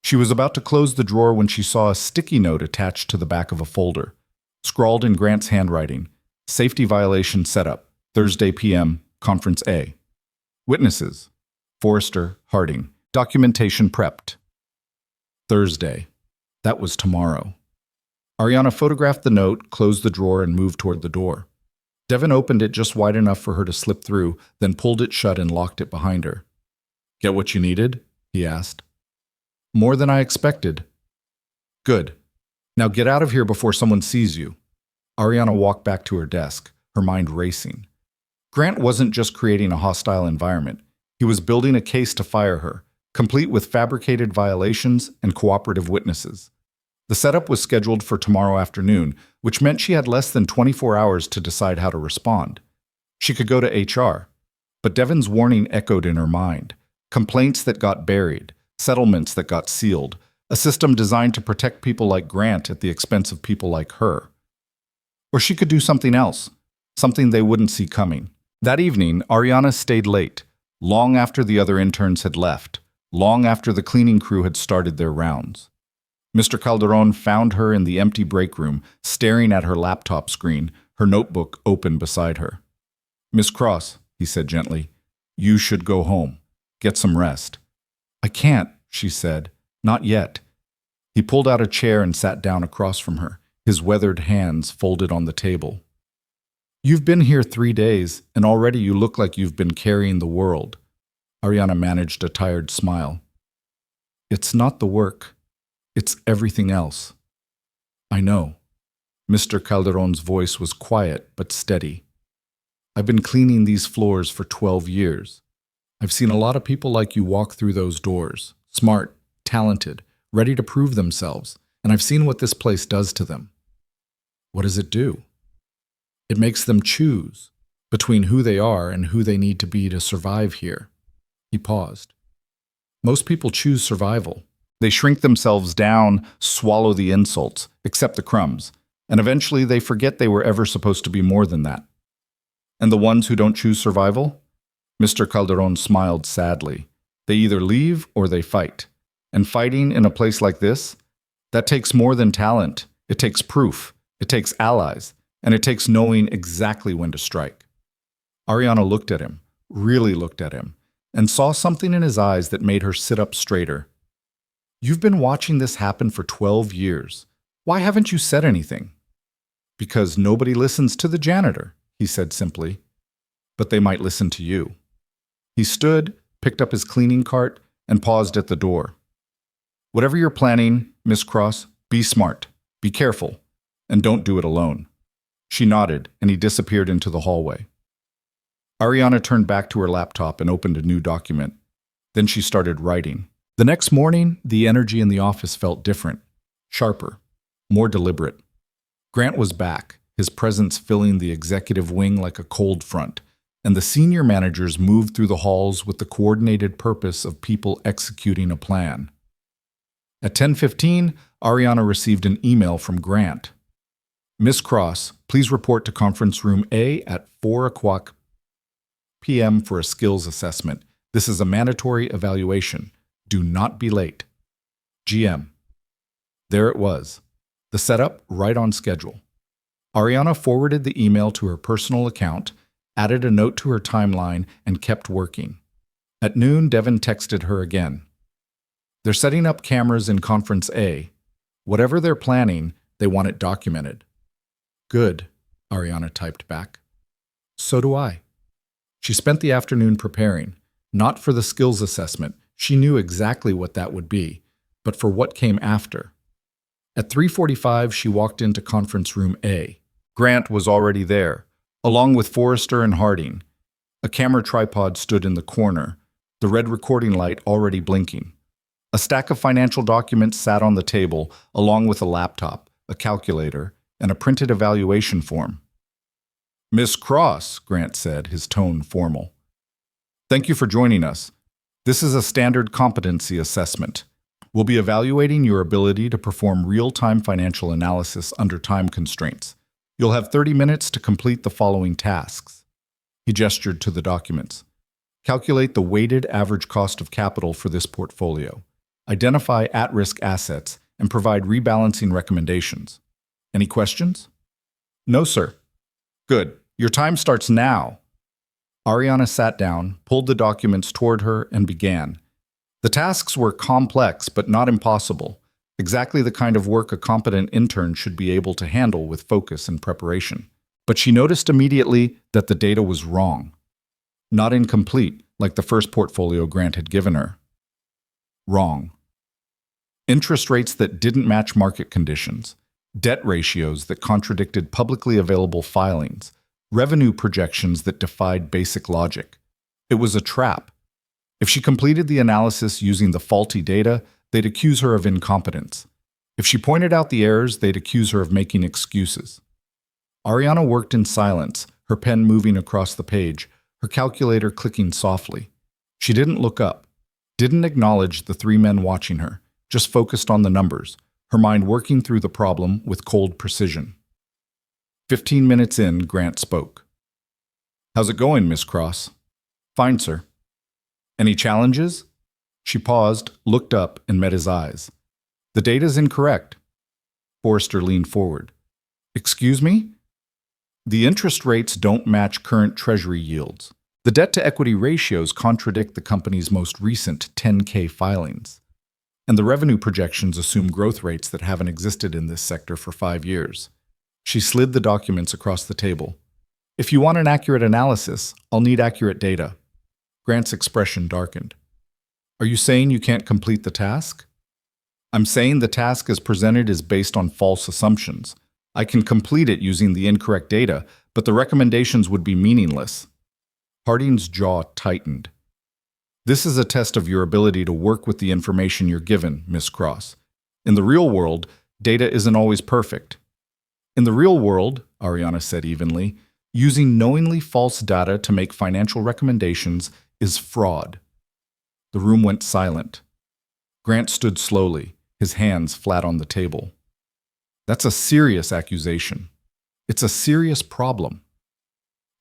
She was about to close the drawer when she saw a sticky note attached to the back of a folder. Scrawled in Grant's handwriting, "Safety violation setup, Thursday p.m., Conference A. Witnesses, Forrester, Harding. Documentation prepped." Thursday. That was tomorrow. Ariana photographed the note, closed the drawer, and moved toward the door. Devin opened it just wide enough for her to slip through, then pulled it shut and locked it behind her. "Get what you needed?" he asked. "More than I expected." "Good. Now get out of here before someone sees you." Ariana walked back to her desk, her mind racing. Grant wasn't just creating a hostile environment. He was building a case to fire her, complete with fabricated violations and cooperative witnesses. The setup was scheduled for tomorrow afternoon, which meant she had less than 24 hours to decide how to respond. She could go to HR, but Devon's warning echoed in her mind. Complaints that got buried, settlements that got sealed, a system designed to protect people like Grant at the expense of people like her. Or she could do something else, something they wouldn't see coming. That evening, Ariana stayed late, long after the other interns had left, long after the cleaning crew had started their rounds. Mr. Calderon found her in the empty break room, staring at her laptop screen, her notebook open beside her. "Miss Cross," he said gently, "you should go home. Get some rest." "I can't," she said. "Not yet." He pulled out a chair and sat down across from her, his weathered hands folded on the table. "You've been here 3 days, and already you look like you've been carrying the world." Ariana managed a tired smile. "It's not the work. It's everything else." "I know." Mr. Calderon's voice was quiet but steady. "I've been cleaning these floors for 12 years. I've seen a lot of people like you walk through those doors, smart, talented, ready to prove themselves, and I've seen what this place does to them." "What does it do?" "It makes them choose between who they are and who they need to be to survive here." He paused. "Most people choose survival. They shrink themselves down, swallow the insults, accept the crumbs, and eventually they forget they were ever supposed to be more than that. And the ones who don't choose survival?" Mr. Calderon smiled sadly. "They either leave or they fight. And fighting in a place like this, that takes more than talent. It takes proof. It takes allies. And it takes knowing exactly when to strike." Ariana looked at him, really looked at him, and saw something in his eyes that made her sit up straighter. "You've been watching this happen for 12 years. Why haven't you said anything?" "Because nobody listens to the janitor," he said simply. "But they might listen to you." He stood, picked up his cleaning cart, and paused at the door. "Whatever you're planning, Miss Cross, be smart, be careful, and don't do it alone." She nodded, and he disappeared into the hallway. Ariana turned back to her laptop and opened a new document. Then she started writing. The next morning, the energy in the office felt different, sharper, more deliberate. Grant was back, his presence filling the executive wing like a cold front, and the senior managers moved through the halls with the coordinated purpose of people executing a plan. At 10:15, Ariana received an email from Grant. "Miss Cross, please report to conference room A at 4:00 p.m. for a skills assessment. This is a mandatory evaluation. Do not be late. GM." There it was. The setup right on schedule. Ariana forwarded the email to her personal account, added a note to her timeline, and kept working. At noon, Devon texted her again. "They're setting up cameras in Conference A. Whatever they're planning, they want it documented." "Good," Ariana typed back. "So do I." She spent the afternoon preparing, not for the skills assessment. She knew exactly what that would be, but for what came after. At 3:45, she walked into Conference Room A. Grant was already there, along with Forrester and Harding. A camera tripod stood in the corner, the red recording light already blinking. A stack of financial documents sat on the table, along with a laptop, a calculator, and a printed evaluation form. "Miss Cross," Grant said, his tone formal. "Thank you for joining us. This is a standard competency assessment. We'll be evaluating your ability to perform real-time financial analysis under time constraints. You'll have 30 minutes to complete the following tasks." He gestured to the documents. "Calculate the weighted average cost of capital for this portfolio. Identify at-risk assets and provide rebalancing recommendations. Any questions?" "No, sir." "Good. Your time starts now." Ariana sat down, pulled the documents toward her, and began. The tasks were complex but not impossible, exactly the kind of work a competent intern should be able to handle with focus and preparation. But she noticed immediately that the data was wrong. Not incomplete, like the first portfolio Grant had given her. Wrong. Interest rates that didn't match market conditions, debt ratios that contradicted publicly available filings, revenue projections that defied basic logic. It was a trap. If she completed the analysis using the faulty data, they'd accuse her of incompetence. If she pointed out the errors, they'd accuse her of making excuses. Ariana worked in silence, her pen moving across the page, her calculator clicking softly. She didn't look up, didn't acknowledge the three men watching her, just focused on the numbers, her mind working through the problem with cold precision. 15 minutes in, Grant spoke. "How's it going, Miss Cross?" "Fine, sir." "Any challenges?" She paused, looked up, and met his eyes. "The data's incorrect." Forrester leaned forward. "Excuse me?" "The interest rates don't match current Treasury yields. The debt-to-equity ratios contradict the company's most recent 10K filings. And the revenue projections assume growth rates that haven't existed in this sector for 5 years." She slid the documents across the table. "If you want an accurate analysis, I'll need accurate data." Grant's expression darkened. "Are you saying you can't complete the task?" "I'm saying the task as presented is based on false assumptions. I can complete it using the incorrect data, but the recommendations would be meaningless." Harding's jaw tightened. "This is a test of your ability to work with the information you're given, Miss Cross. In the real world, data isn't always perfect." "In the real world," Ariana said evenly, "using knowingly false data to make financial recommendations is fraud." The room went silent. Grant stood slowly, his hands flat on the table. "That's a serious accusation. It's a serious problem.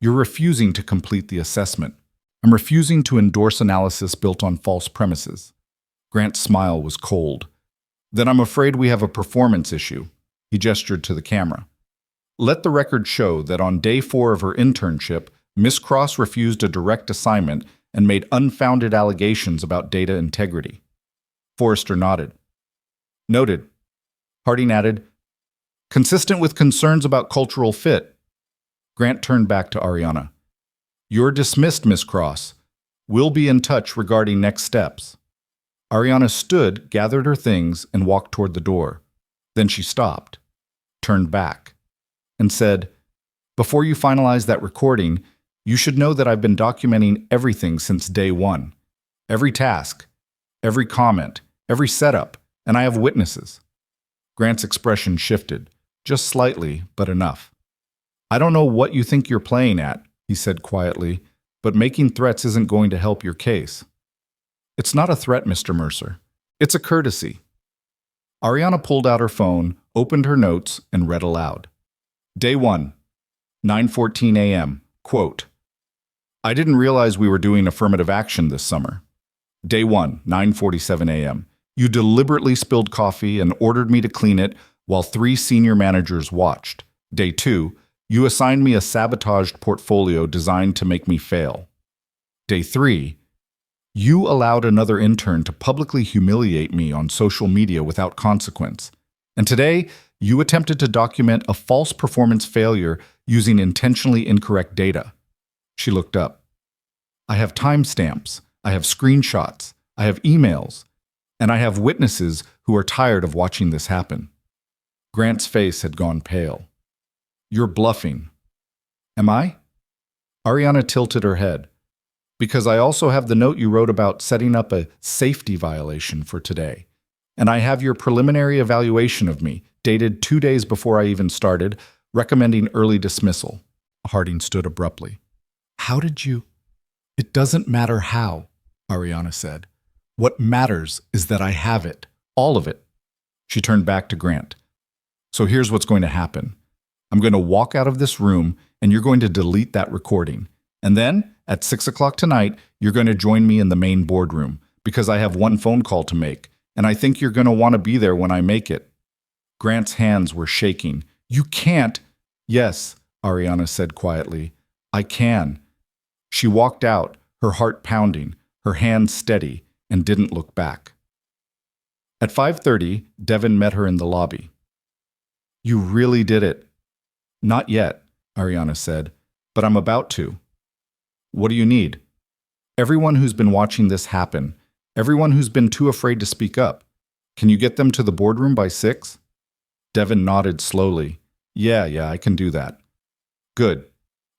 You're refusing to complete the assessment. I'm refusing to endorse analysis built on false premises." Grant's smile was cold. "Then I'm afraid we have a performance issue." He gestured to the camera. "Let the record show that on day 4 of her internship, Miss Cross refused a direct assignment and made unfounded allegations about data integrity." Forrester nodded. "Noted." Harding added, "Consistent with concerns about cultural fit." Grant turned back to Ariana. "You're dismissed, Miss Cross. We'll be in touch regarding next steps." Ariana stood, gathered her things, and walked toward the door. Then she stopped, turned back, and said, "Before you finalize that recording, you should know that I've been documenting everything since day 1. Every task, every comment, every setup, and I have witnesses." Grant's expression shifted, just slightly, but enough. "I don't know what you think you're playing at," he said quietly, "but making threats isn't going to help your case." "It's not a threat, Mr. Mercer. It's a courtesy." Ariana pulled out her phone, opened her notes, and read aloud. Day 1, 9:14 a.m. Quote, "I didn't realize we were doing affirmative action this summer." Day 1, 9:47 a.m. "You deliberately spilled coffee and ordered me to clean it while 3 senior managers watched." Day 2, "You assigned me a sabotaged portfolio designed to make me fail." Day 3, "You allowed another intern to publicly humiliate me on social media without consequence." And today, you attempted to document a false performance failure using intentionally incorrect data. She looked up. "I have timestamps, I have screenshots, I have emails, and I have witnesses who are tired of watching this happen." Grant's face had gone pale. "You're bluffing." "Am I?" Ariana tilted her head. "Because I also have the note you wrote about setting up a safety violation for today. And I have your preliminary evaluation of me, dated 2 days before I even started, recommending early dismissal." Harding stood abruptly. "How did you—" "It doesn't matter how," Ariana said. "What matters is that I have it, all of it." She turned back to Grant. "So here's what's going to happen. I'm going to walk out of this room, and you're going to delete that recording. And then, at 6 o'clock tonight, you're going to join me in the main boardroom, because I have one phone call to make, and I think you're going to want to be there when I make it." Grant's hands were shaking. "You can't—" "Yes," Ariana said quietly. "I can." She walked out, her heart pounding, her hands steady, and didn't look back. At 5:30, Devin met her in the lobby. "You really did it." "Not yet," Ariana said, "but I'm about to." "What do you need?" "Everyone who's been watching this happen, everyone who's been too afraid to speak up. Can you get them to the boardroom by 6? Devin nodded slowly. Yeah, I can do that." "Good.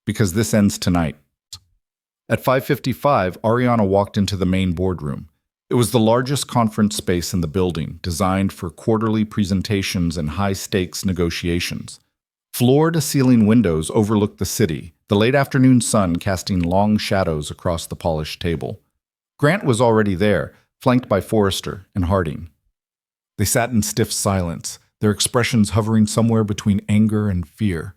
because this ends tonight. At 5:55, Ariana walked into the main boardroom. It was the largest conference space in the building, designed for quarterly presentations and high-stakes negotiations. Floor-to-ceiling windows overlooked the city, the late afternoon sun casting long shadows across the polished table. Grant was already there, flanked by Forrester and Harding. They sat in stiff silence, their expressions hovering somewhere between anger and fear.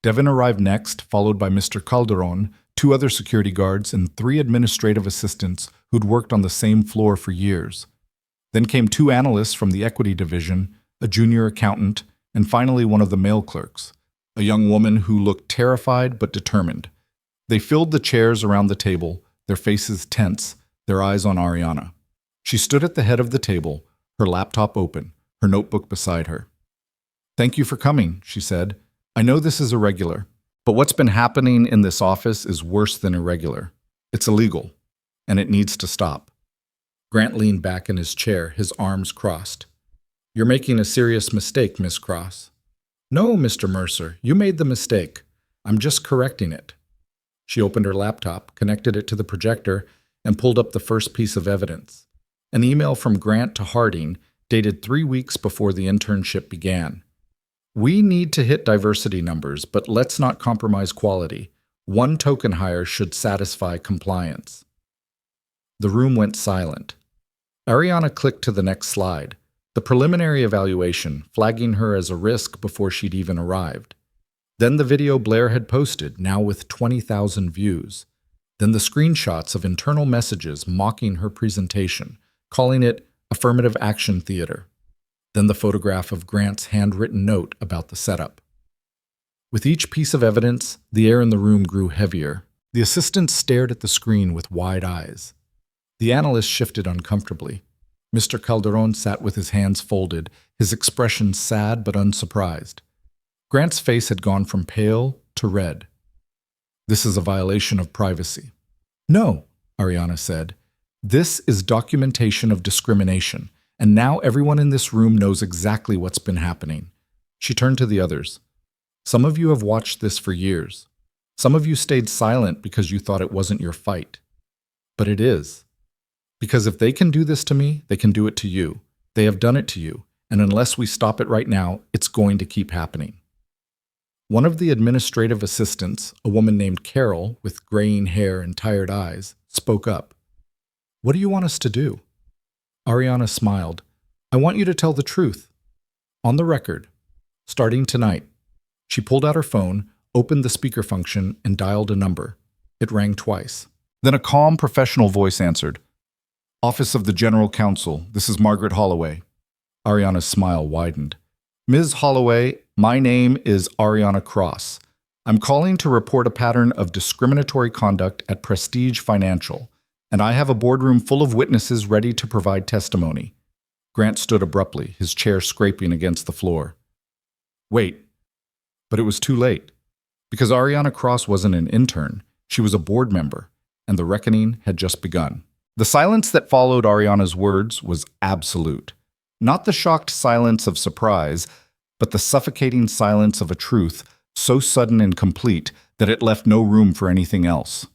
Devin arrived next, followed by Mr. Calderon, 2 other security guards, and 3 administrative assistants who'd worked on the same floor for years. Then came 2 analysts from the equity division, a junior accountant, and finally one of the mail clerks, a young woman who looked terrified but determined. They filled the chairs around the table, their faces tense, their eyes on Ariana. She stood at the head of the table, her laptop open, her notebook beside her. "Thank you for coming," she said. "I know this is irregular, but what's been happening in this office is worse than irregular. It's illegal, and it needs to stop." Grant leaned back in his chair, his arms crossed. "You're making a serious mistake, Miss Cross." "No, Mr. Mercer, you made the mistake. I'm just correcting it." She opened her laptop, connected it to the projector, and pulled up the first piece of evidence. An email from Grant to Harding, dated 3 weeks before the internship began. "We need to hit diversity numbers, but let's not compromise quality. 1 token hire should satisfy compliance." The room went silent. Ariana clicked to the next slide, the preliminary evaluation, flagging her as a risk before she'd even arrived. Then the video Blair had posted, now with 20,000 views. Then the screenshots of internal messages mocking her presentation, calling it affirmative action theater. Then the photograph of Grant's handwritten note about the setup. With each piece of evidence, the air in the room grew heavier. The assistants stared at the screen with wide eyes. The analyst shifted uncomfortably. Mr. Calderon sat with his hands folded, his expression sad but unsurprised. Grant's face had gone from pale to red. "This is a violation of privacy." "No," Ariana said. "This is documentation of discrimination. And now everyone in this room knows exactly what's been happening." She turned to the others. "Some of you have watched this for years. Some of you stayed silent because you thought it wasn't your fight. But it is. Because if they can do this to me, they can do it to you. They have done it to you. And unless we stop it right now, it's going to keep happening." One of the administrative assistants, a woman named Carol with graying hair and tired eyes, spoke up. "What do you want us to do?" Ariana smiled. "I want you to tell the truth. On the record. Starting tonight." She pulled out her phone, opened the speaker function, and dialed a number. It rang twice. Then a calm, professional voice answered. "Office of the General Counsel, this is Margaret Holloway." Ariana's smile widened. "Ms. Holloway, my name is Ariana Cross. I'm calling to report a pattern of discriminatory conduct at Prestige Financial, and I have a boardroom full of witnesses ready to provide testimony." Grant stood abruptly, his chair scraping against the floor. Wait, but it was too late. Because Ariana Cross wasn't an intern, she was a board member, and the reckoning had just begun. The silence that followed Ariana's words was absolute. Not the shocked silence of surprise, but the suffocating silence of a truth so sudden and complete that it left no room for anything else.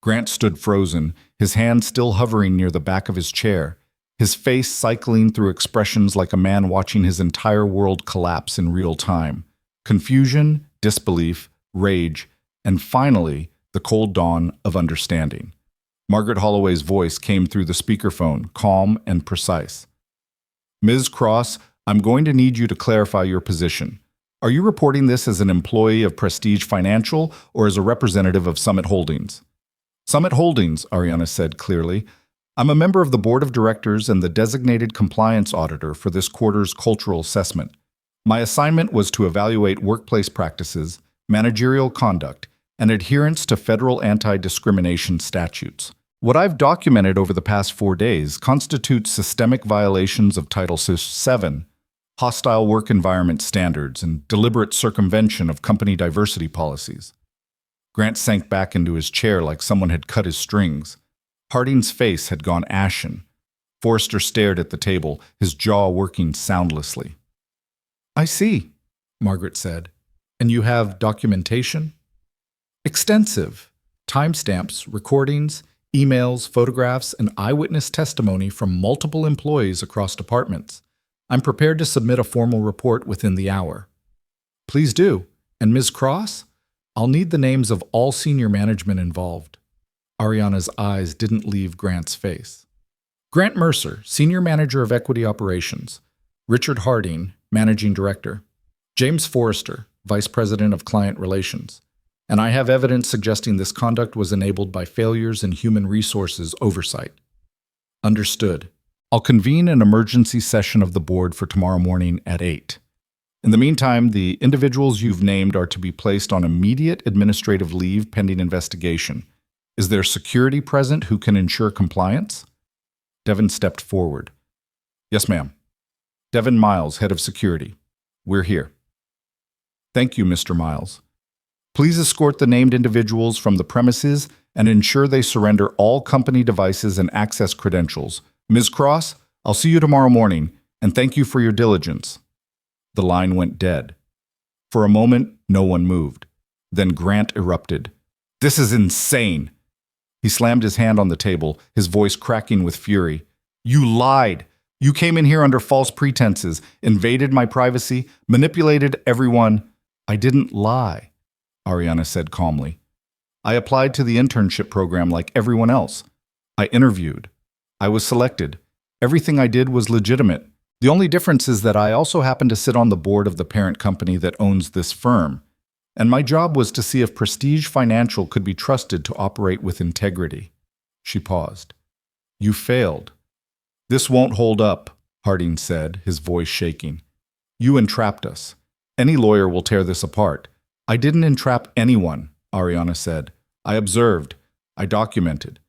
Grant stood frozen, his hand still hovering near the back of his chair, his face cycling through expressions like a man watching his entire world collapse in real time. Confusion, disbelief, rage, and finally, the cold dawn of understanding. Margaret Holloway's voice came through the speakerphone, calm and precise. "Ms. Cross, I'm going to need you to clarify your position. Are you reporting this as an employee of Prestige Financial or as a representative of Summit Holdings?" "Summit Holdings," Ariana said clearly. "I'm a member of the board of directors and the designated compliance auditor for this quarter's cultural assessment. My assignment was to evaluate workplace practices, managerial conduct, and adherence to federal anti-discrimination statutes. What I've documented over the past 4 days constitutes systemic violations of Title VII, hostile work environment standards, and deliberate circumvention of company diversity policies." Grant sank back into his chair like someone had cut his strings. Harding's face had gone ashen. Forrester stared at the table, his jaw working soundlessly. "I see," Margaret said. "And you have documentation?" Extensive. Timestamps, recordings, emails, photographs, and eyewitness testimony from multiple employees across departments. I'm prepared to submit a formal report within the hour. Please do. And Ms. Cross? I'll need the names of all senior management involved. Ariana's eyes didn't leave Grant's face. Grant Mercer, Senior Manager of Equity Operations. Richard Harding, Managing Director. James Forrester, Vice President of Client Relations. And I have evidence suggesting this conduct was enabled by failures in human resources oversight. Understood. I'll convene an emergency session of the board for tomorrow morning at 8. In the meantime, the individuals you've named are to be placed on immediate administrative leave pending investigation. Is there security present who can ensure compliance? Devin stepped forward. Yes, ma'am. Devin Miles, Head of Security. We're here. Thank you, Mr. Miles. Please escort the named individuals from the premises and ensure they surrender all company devices and access credentials. Ms. Cross, I'll see you tomorrow morning, and thank you for your diligence. The line went dead. For a moment, no one moved. Then Grant erupted. This is insane. He slammed his hand on the table, his voice cracking with fury. You lied. You came in here under false pretenses, invaded my privacy, manipulated everyone. I didn't lie, Ariana said calmly. I applied to the internship program like everyone else. I interviewed. I was selected. Everything I did was legitimate. The only difference is that I also happen to sit on the board of the parent company that owns this firm, and my job was to see if Prestige Financial could be trusted to operate with integrity. She paused. You failed. This won't hold up, Harding said, his voice shaking. You entrapped us. Any lawyer will tear this apart. I didn't entrap anyone, Ariana said. I observed. I documented.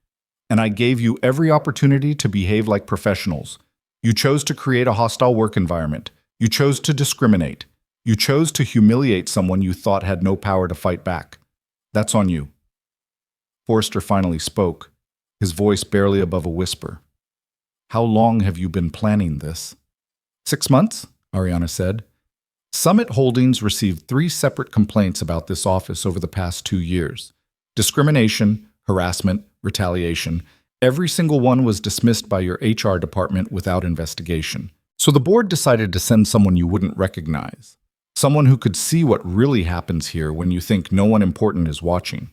And I gave you every opportunity to behave like professionals. You chose to create a hostile work environment. You chose to discriminate. You chose to humiliate someone you thought had no power to fight back. That's on you. Forrester finally spoke, his voice barely above a whisper. How long have you been planning this? 6 months, Ariana said. Summit Holdings received 3 separate complaints about this office over the past 2 years. Discrimination, harassment, retaliation. Every single one was dismissed by your HR department without investigation. So the board decided to send someone you wouldn't recognize. Someone who could see what really happens here when you think no one important is watching.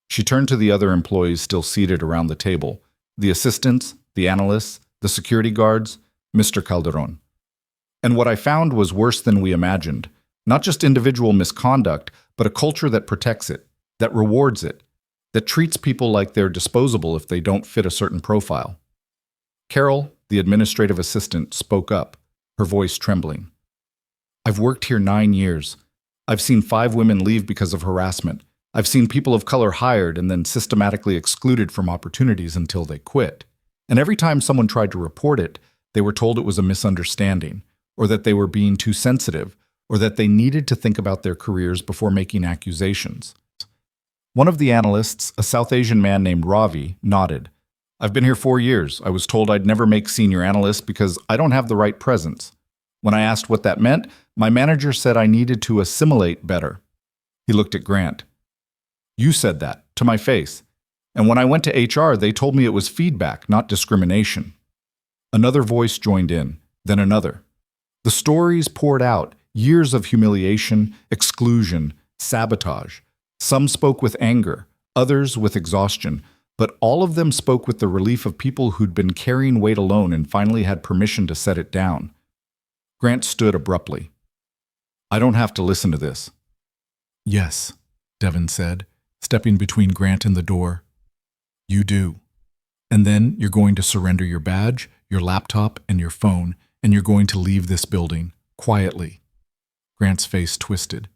She turned to the other employees still seated around the table. The assistants, the analysts, the security guards, Mr. Calderon. And what I found was worse than we imagined. Not just individual misconduct, but a culture that protects it, that rewards it, that treats people like they're disposable if they don't fit a certain profile. Carol, the administrative assistant, spoke up, her voice trembling. I've worked here 9 years. I've seen 5 women leave because of harassment. I've seen people of color hired and then systematically excluded from opportunities until they quit. And every time someone tried to report it, they were told it was a misunderstanding, or that they were being too sensitive, or that they needed to think about their careers before making accusations. One of the analysts, a South Asian man named Ravi, nodded. I've been here 4 years. I was told I'd never make senior analyst because I don't have the right presence. When I asked what that meant, my manager said I needed to assimilate better. He looked at Grant. You said that, to my face. And when I went to HR, they told me it was feedback, not discrimination. Another voice joined in, then another. The stories poured out, years of humiliation, exclusion, sabotage. Some spoke with anger, others with exhaustion, but all of them spoke with the relief of people who'd been carrying weight alone and finally had permission to set it down. Grant stood abruptly. I don't have to listen to this. Yes, Devin said, stepping between Grant and the door. You do. And then you're going to surrender your badge, your laptop, and your phone, and you're going to leave this building, quietly. Grant's face twisted.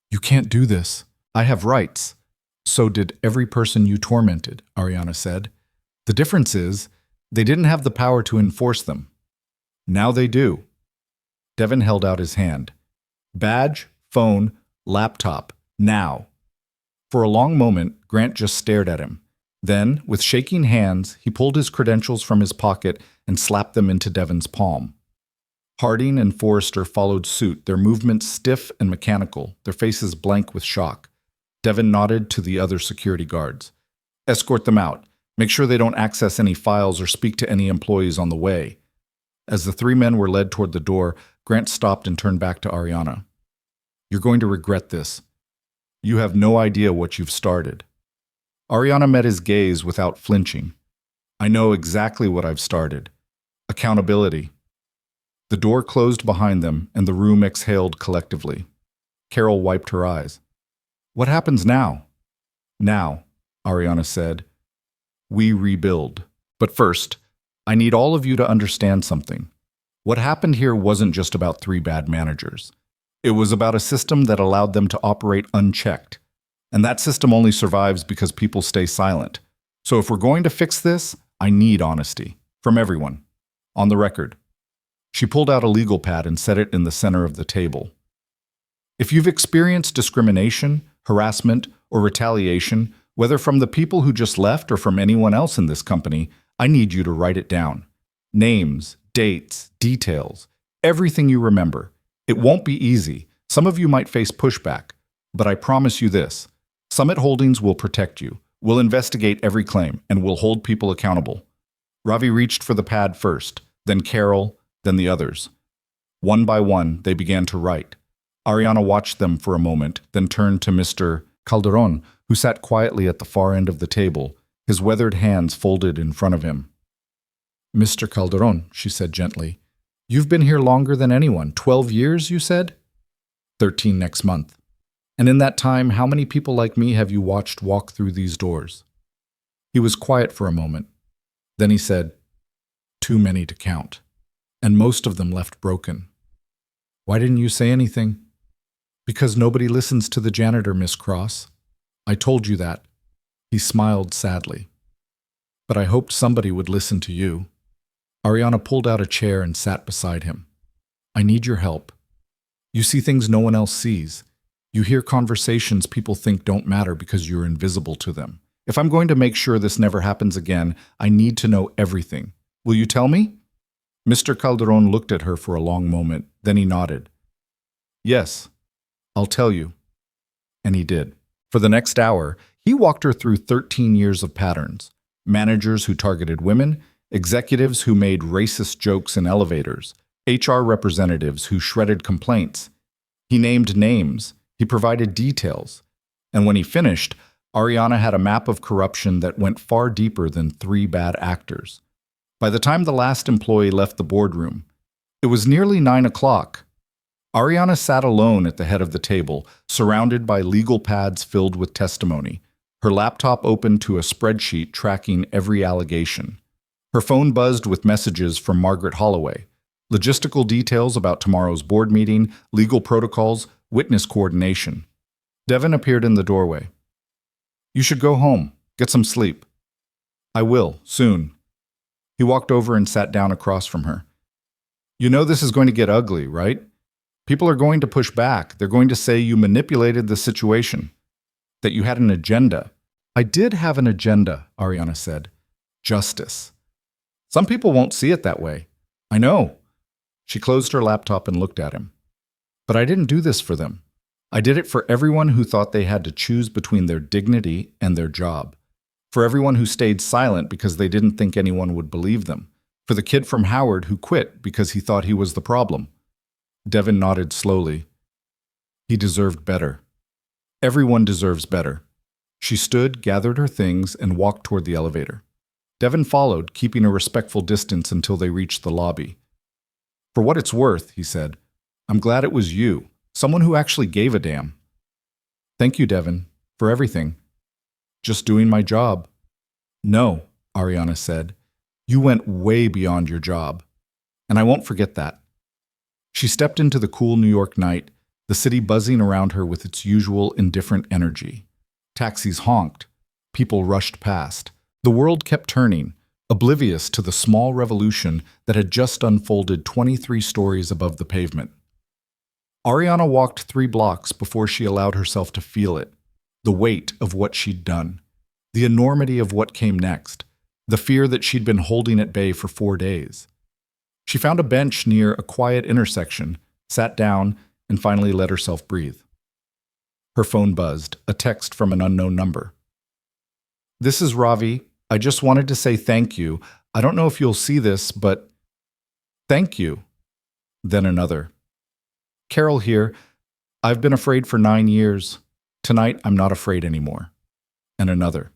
You can't do this. I have rights. So did every person you tormented, Ariana said. The difference is, they didn't have the power to enforce them. Now they do. Devin held out his hand. Badge, phone, laptop, now. For a long moment, Grant just stared at him. Then, with shaking hands, he pulled his credentials from his pocket and slapped them into Devin's palm. Harding and Forrester followed suit, their movements stiff and mechanical, their faces blank with shock. Devin nodded to the other security guards. Escort them out. Make sure they don't access any files or speak to any employees on the way. As the three men were led toward the door, Grant stopped and turned back to Ariana. You're going to regret this. You have no idea what you've started. Ariana met his gaze without flinching. I know exactly what I've started. Accountability. The door closed behind them, and the room exhaled collectively. Carol wiped her eyes. What happens now? Now, Ariana said, we rebuild. But first, I need all of you to understand something. What happened here wasn't just about three bad managers. It was about a system that allowed them to operate unchecked. And that system only survives because people stay silent. So if we're going to fix this, I need honesty. From everyone. On the record. She pulled out a legal pad and set it in the center of the table. If you've experienced discrimination, harassment, or retaliation, whether from the people who just left or from anyone else in this company, I need you to write it down. Names, dates, details, everything you remember. It won't be easy. Some of you might face pushback. But I promise you this. Summit Holdings will protect you. We'll investigate every claim, and we'll hold people accountable. Ravi reached for the pad first, then Carol, then the others. One by one, they began to write. Ariana watched them for a moment, then turned to Mr. Calderon, who sat quietly at the far end of the table, his weathered hands folded in front of him. Mr. Calderon, she said gently, you've been here longer than anyone. 12 years, you said? 13 next month. And in that time, how many people like me have you watched walk through these doors? He was quiet for a moment. Then he said, too many to count. And most of them left broken. Why didn't you say anything? Because nobody listens to the janitor, Miss Cross. I told you that. He smiled sadly. But I hoped somebody would listen to you. Ariana pulled out a chair and sat beside him. I need your help. You see things no one else sees. You hear conversations people think don't matter because you're invisible to them. If I'm going to make sure this never happens again, I need to know everything. Will you tell me? Mr. Calderon looked at her for a long moment, then he nodded. Yes, I'll tell you. And he did. For the next hour, he walked her through 13 years of patterns. Managers who targeted women, executives who made racist jokes in elevators, HR representatives who shredded complaints. He named names. He provided details. And when he finished, Ariana had a map of corruption that went far deeper than three bad actors. By the time the last employee left the boardroom, it was nearly 9 o'clock. Ariana sat alone at the head of the table, surrounded by legal pads filled with testimony, her laptop open to a spreadsheet tracking every allegation. Her phone buzzed with messages from Margaret Holloway, logistical details about tomorrow's board meeting, legal protocols, witness coordination. Devin appeared in the doorway. You should go home, get some sleep. I will, soon. He walked over and sat down across from her. You know this is going to get ugly, right? People are going to push back. They're going to say you manipulated the situation, that you had an agenda. I did have an agenda, Ariana said. Justice. Some people won't see it that way. I know. She closed her laptop and looked at him. But I didn't do this for them. I did it for everyone who thought they had to choose between their dignity and their job. For everyone who stayed silent because they didn't think anyone would believe them. For the kid from Howard who quit because he thought he was the problem. Devin nodded slowly. He deserved better. Everyone deserves better. She stood, gathered her things, and walked toward the elevator. Devin followed, keeping a respectful distance until they reached the lobby. For what it's worth, he said, I'm glad it was you, someone who actually gave a damn. Thank you, Devin, for everything. Just doing my job. No, Ariana said. You went way beyond your job. And I won't forget that. She stepped into the cool New York night, the city buzzing around her with its usual indifferent energy. Taxis honked. People rushed past. The world kept turning, oblivious to the small revolution that had just unfolded 23 stories above the pavement. Ariana walked 3 blocks before she allowed herself to feel it, the weight of what she'd done, the enormity of what came next, the fear that she'd been holding at bay for 4 days. She found a bench near a quiet intersection, sat down, and finally let herself breathe. Her phone buzzed, a text from an unknown number. "This is Ravi. I just wanted to say thank you. I don't know if you'll see this, but thank you." Then another. "Carol here. I've been afraid for 9 years. Tonight, I'm not afraid anymore." And another.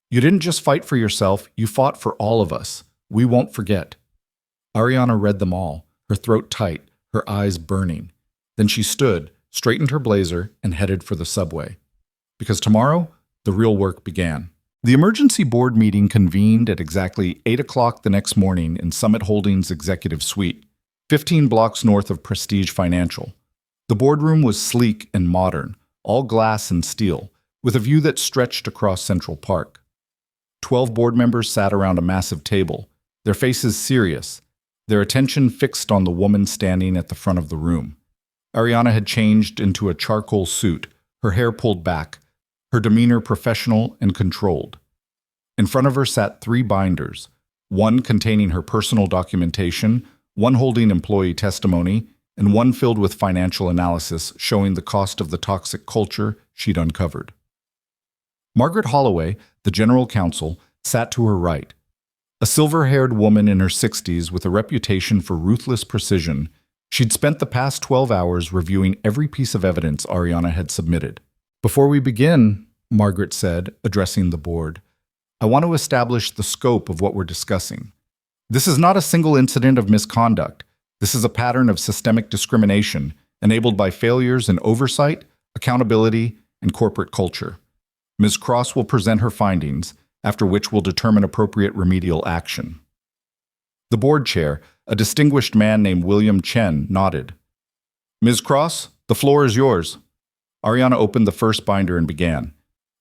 "You didn't just fight for yourself, you fought for all of us. We won't forget." Ariana read them all, her throat tight, her eyes burning. Then she stood, straightened her blazer, and headed for the subway. Because tomorrow, the real work began. The emergency board meeting convened at exactly 8 o'clock the next morning in Summit Holdings' executive suite, 15 blocks north of Prestige Financial. The boardroom was sleek and modern, all glass and steel, with a view that stretched across Central Park. 12 board members sat around a massive table, their faces serious, their attention fixed on the woman standing at the front of the room. Ariana had changed into a charcoal suit, her hair pulled back, her demeanor professional and controlled. In front of her sat 3 binders, one containing her personal documentation, one holding employee testimony, and one filled with financial analysis showing the cost of the toxic culture she'd uncovered. Margaret Holloway, the general counsel, sat to her right. A silver-haired woman in her 60s with a reputation for ruthless precision, she'd spent the past 12 hours reviewing every piece of evidence Ariana had submitted. "Before we begin," Margaret said, addressing the board, "I want to establish the scope of what we're discussing. This is not a single incident of misconduct. This is a pattern of systemic discrimination enabled by failures in oversight, accountability, and corporate culture. Ms. Cross will present her findings, after which we'll determine appropriate remedial action." The board chair, a distinguished man named William Chen, nodded. "Ms. Cross, the floor is yours." Ariana opened the first binder and began.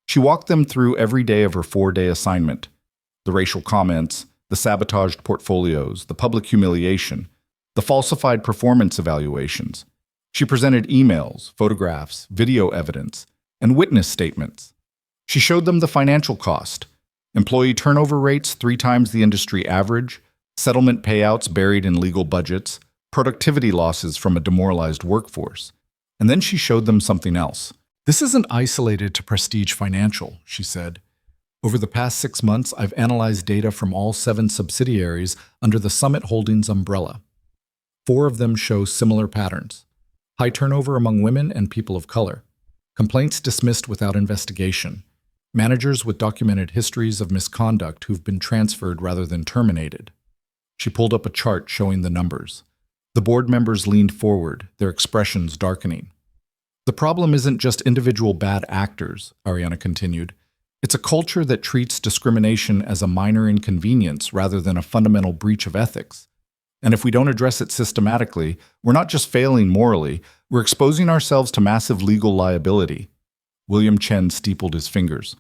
She walked them through every day of her 4-day assignment. The racial comments, the sabotaged portfolios, the public humiliation, the falsified performance evaluations. She presented emails, photographs, video evidence, and witness statements. She showed them the financial cost, employee turnover rates 3 times the industry average, settlement payouts buried in legal budgets, productivity losses from a demoralized workforce. And then she showed them something else. "This isn't isolated to Prestige Financial," she said. "Over the past 6 months, I've analyzed data from all 7 subsidiaries under the Summit Holdings umbrella. 4 of them show similar patterns. High turnover among women and people of color. Complaints dismissed without investigation. Managers with documented histories of misconduct who've been transferred rather than terminated." She pulled up a chart showing the numbers. The board members leaned forward, their expressions darkening. "The problem isn't just individual bad actors," Ariana continued. "It's a culture that treats discrimination as a minor inconvenience rather than a fundamental breach of ethics. And if we don't address it systematically, we're not just failing morally, we're exposing ourselves to massive legal liability." William Chen steepled his fingers.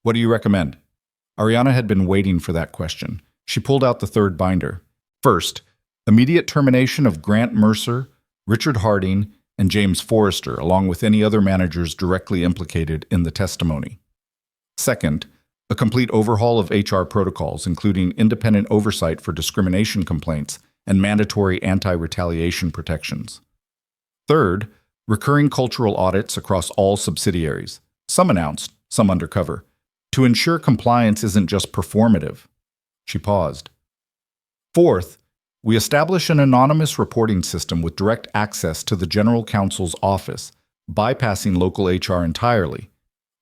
"What do you recommend?" Ariana had been waiting for that question. She pulled out the 3rd binder. "First, immediate termination of Grant Mercer, Richard Harding, and James Forrester, along with any other managers directly implicated in the testimony. Second, a complete overhaul of HR protocols, including independent oversight for discrimination complaints and mandatory anti-retaliation protections. Third, recurring cultural audits across all subsidiaries, some announced, some undercover, to ensure compliance isn't just performative." She paused. "Fourth, we establish an anonymous reporting system with direct access to the General Counsel's office, bypassing local HR entirely.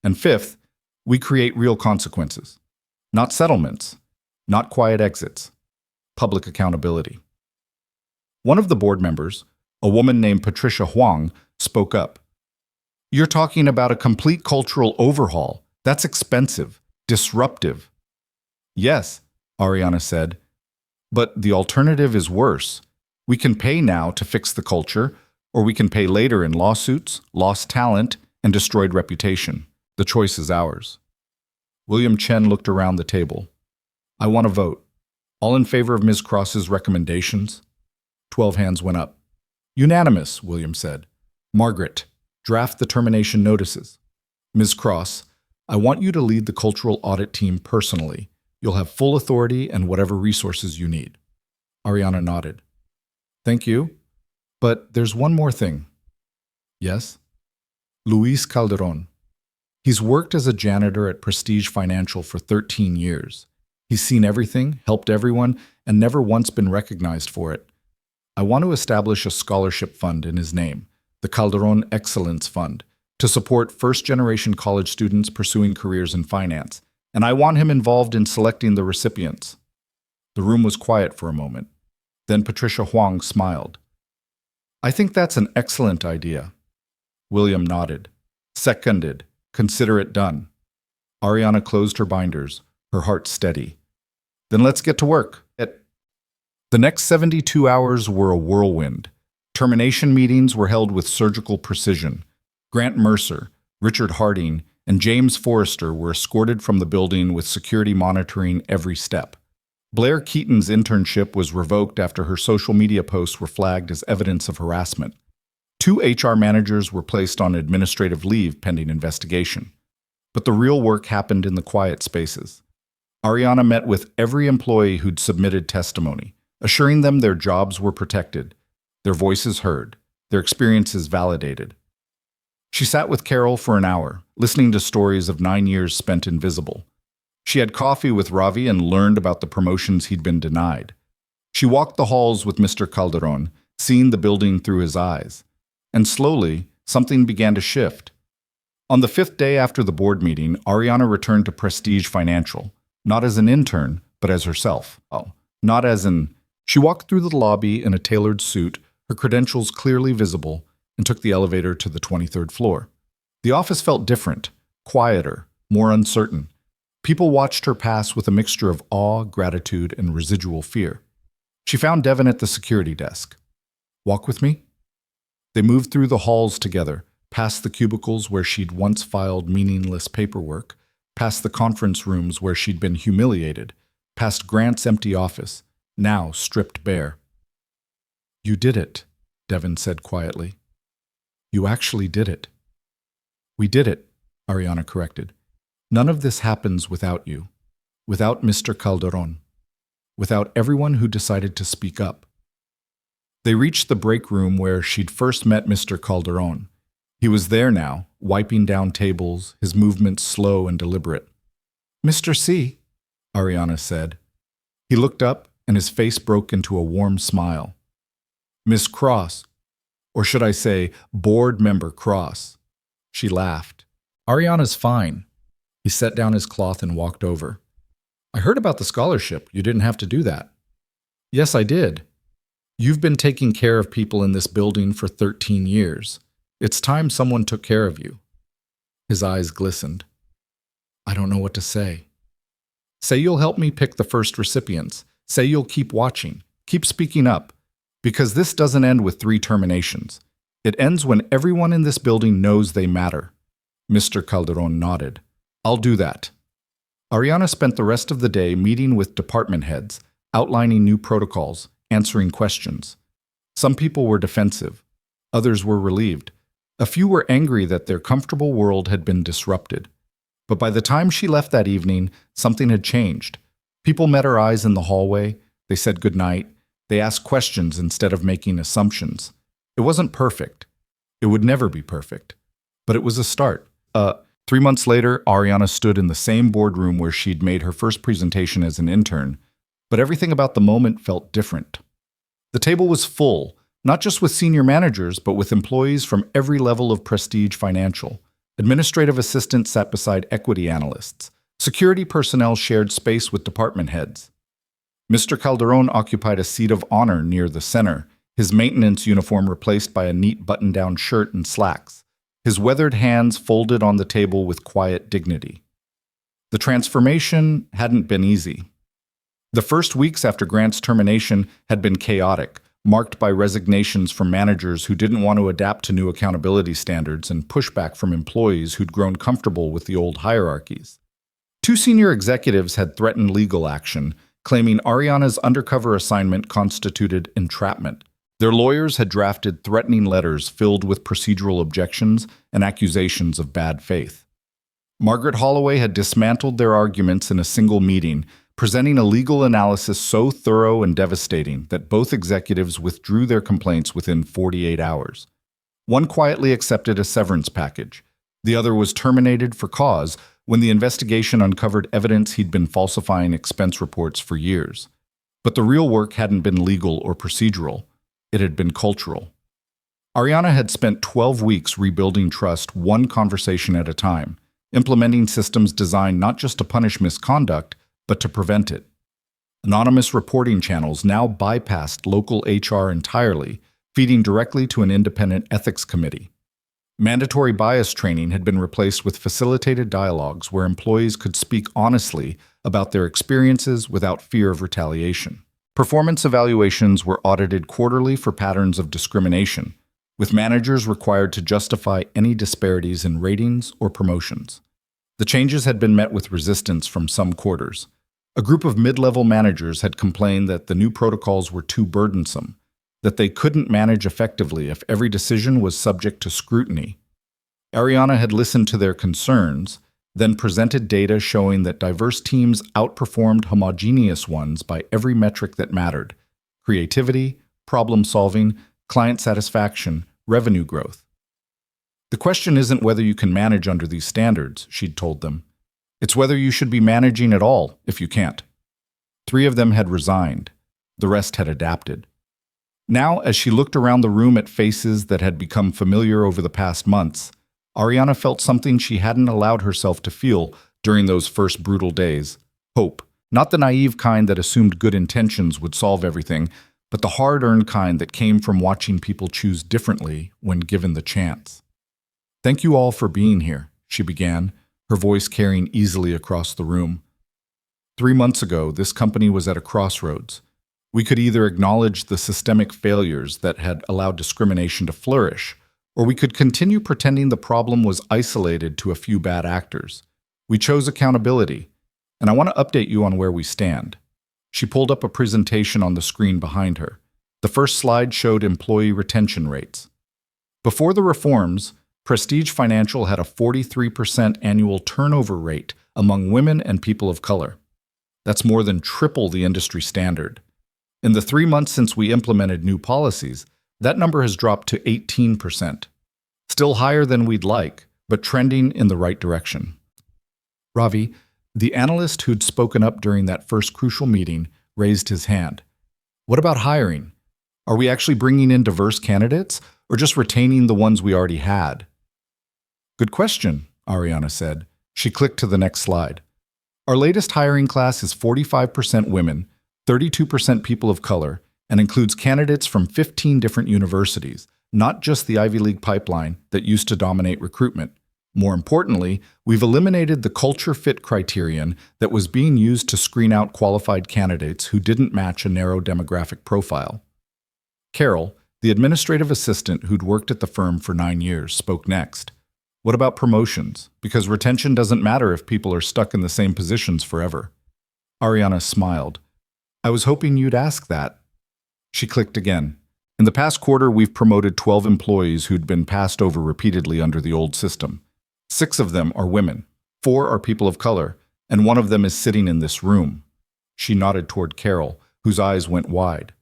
And fifth, we create real consequences. Not settlements, not quiet exits, public accountability." One of the board members, a woman named Patricia Huang, spoke up. "You're talking about a complete cultural overhaul. That's expensive, disruptive." "Yes," Ariana said, "but the alternative is worse. We can pay now to fix the culture, or we can pay later in lawsuits, lost talent, and destroyed reputation. The choice is ours." William Chen looked around the table. "I want to vote. All in favor of Ms. Cross's recommendations?" 12 hands went up. "Unanimous," William said. "Margaret, draft the termination notices. Ms. Cross, I want you to lead the cultural audit team personally. You'll have full authority and whatever resources you need." Ariana nodded. "Thank you. But there's one more thing." "Yes?" Luis Calderon. He's worked as a janitor at Prestige Financial for 13 years. He's seen everything, helped everyone, and never once been recognized for it. I want to establish a scholarship fund in his name, the Calderon Excellence Fund, to support first-generation college students pursuing careers in finance, and I want him involved in selecting the recipients. The room was quiet for a moment. Then Patricia Huang smiled. I think that's an excellent idea. William nodded. Seconded. Consider it done. Ariana closed her binders, her heart steady. Then let's get to work. The next 72 hours were a whirlwind. Termination meetings were held with surgical precision. Grant Mercer, Richard Harding, and James Forrester were escorted from the building with security monitoring every step. Blair Keaton's internship was revoked after her social media posts were flagged as evidence of harassment. 2 HR managers were placed on administrative leave pending investigation. But the real work happened in the quiet spaces. Ariana met with every employee who'd submitted testimony, assuring them their jobs were protected, their voices heard, their experiences validated. She sat with Carol for an hour, listening to stories of 9 years spent invisible. She had coffee with Ravi and learned about the promotions he'd been denied. She walked the halls with Mr. Calderon, seeing the building through his eyes. And slowly, something began to shift. On the 5th day after the board meeting, Ariana returned to Prestige Financial, not as an intern, but as herself. Not as an... She walked through the lobby in a tailored suit, her credentials clearly visible, and took the elevator to the 23rd floor. The office felt different, quieter, more uncertain. People watched her pass with a mixture of awe, gratitude, and residual fear. She found Devin at the security desk. Walk with me? They moved through the halls together, past the cubicles where she'd once filed meaningless paperwork, past the conference rooms where she'd been humiliated, past Grant's empty office, now stripped bare. You did it, Devin said quietly. You actually did it. We did it, Ariana corrected. None of this happens without you, without Mr. Calderon, without everyone who decided to speak up. They reached the break room where she'd first met Mr. Calderon. He was there now, wiping down tables, his movements slow and deliberate. Mr. C, Ariana said. He looked up, and his face broke into a warm smile. Miss Cross, or should I say, board member Cross. She laughed. Ariana's fine. He set down his cloth and walked over. I heard about the scholarship. You didn't have to do that. Yes, I did. You've been taking care of people in this building for 13 years. It's time someone took care of you. His eyes glistened. I don't know what to say. Say you'll help me pick the first recipients. Say you'll keep watching. Keep speaking up. Because this doesn't end with 3 terminations. It ends when everyone in this building knows they matter. Mr. Calderon nodded. I'll do that. Ariana spent the rest of the day meeting with department heads, outlining new protocols, answering questions. Some people were defensive. Others were relieved. A few were angry that their comfortable world had been disrupted. But by the time she left that evening, something had changed. People met her eyes in the hallway. They said goodnight. They asked questions instead of making assumptions. It wasn't perfect. It would never be perfect. But it was a start. 3 months later, Ariana stood in the same boardroom where she'd made her first presentation as an intern, but everything about the moment felt different. The table was full, not just with senior managers, but with employees from every level of Prestige Financial. Administrative assistants sat beside equity analysts. Security personnel shared space with department heads. Mr. Calderon occupied a seat of honor near the center, his maintenance uniform replaced by a neat button-down shirt and slacks. His weathered hands folded on the table with quiet dignity. The transformation hadn't been easy. The first weeks after Grant's termination had been chaotic, marked by resignations from managers who didn't want to adapt to new accountability standards and pushback from employees who'd grown comfortable with the old hierarchies. 2 senior executives had threatened legal action, claiming Ariana's undercover assignment constituted entrapment. Their lawyers had drafted threatening letters filled with procedural objections and accusations of bad faith. Margaret Holloway had dismantled their arguments in a single meeting, presenting a legal analysis so thorough and devastating that both executives withdrew their complaints within 48 hours. One quietly accepted a severance package. The other was terminated for cause when the investigation uncovered evidence he'd been falsifying expense reports for years. But the real work hadn't been legal or procedural. It had been cultural. Ariana had spent 12 weeks rebuilding trust one conversation at a time, implementing systems designed not just to punish misconduct, but to prevent it. Anonymous reporting channels now bypassed local HR entirely, feeding directly to an independent ethics committee. Mandatory bias training had been replaced with facilitated dialogues where employees could speak honestly about their experiences without fear of retaliation. Performance evaluations were audited quarterly for patterns of discrimination, with managers required to justify any disparities in ratings or promotions. The changes had been met with resistance from some quarters. A group of mid-level managers had complained that the new protocols were too burdensome, that they couldn't manage effectively if every decision was subject to scrutiny. Ariana had listened to their concerns, then presented data showing that diverse teams outperformed homogeneous ones by every metric that mattered: creativity, problem-solving, client satisfaction, revenue growth. The question isn't whether you can manage under these standards, she'd told them. It's whether you should be managing at all if you can't. 3 of them had resigned. The rest had adapted. Now, as she looked around the room at faces that had become familiar over the past months, Ariana felt something she hadn't allowed herself to feel during those first brutal days: hope. Not the naive kind that assumed good intentions would solve everything, but the hard-earned kind that came from watching people choose differently when given the chance. "Thank you all for being here," she began, her voice carrying easily across the room. 3 months ago, this company was at a crossroads. We could either acknowledge the systemic failures that had allowed discrimination to flourish, or we could continue pretending the problem was isolated to a few bad actors. We chose accountability, and I want to update you on where we stand. She pulled up a presentation on the screen behind her. The first slide showed employee retention rates. Before the reforms, Prestige Financial had a 43% annual turnover rate among women and people of color. That's more than triple the industry standard. In the 3 months since we implemented new policies, that number has dropped to 18%. Still higher than we'd like, but trending in the right direction. Ravi, the analyst who'd spoken up during that first crucial meeting, raised his hand. What about hiring? Are we actually bringing in diverse candidates, or just retaining the ones we already had? Good question, Ariana said. She clicked to the next slide. Our latest hiring class is 45% women, 32% people of color, and includes candidates from 15 different universities, not just the Ivy League pipeline that used to dominate recruitment. More importantly, we've eliminated the culture fit criterion that was being used to screen out qualified candidates who didn't match a narrow demographic profile. Carol, the administrative assistant who'd worked at the firm for 9 years, spoke next. What about promotions? Because retention doesn't matter if people are stuck in the same positions forever. Ariana smiled. I was hoping you'd ask that. She clicked again. In the past quarter, we've promoted 12 employees who'd been passed over repeatedly under the old system. 6 of them are women, 4 are people of color, and 1 of them is sitting in this room. She nodded toward Carol, whose eyes went wide.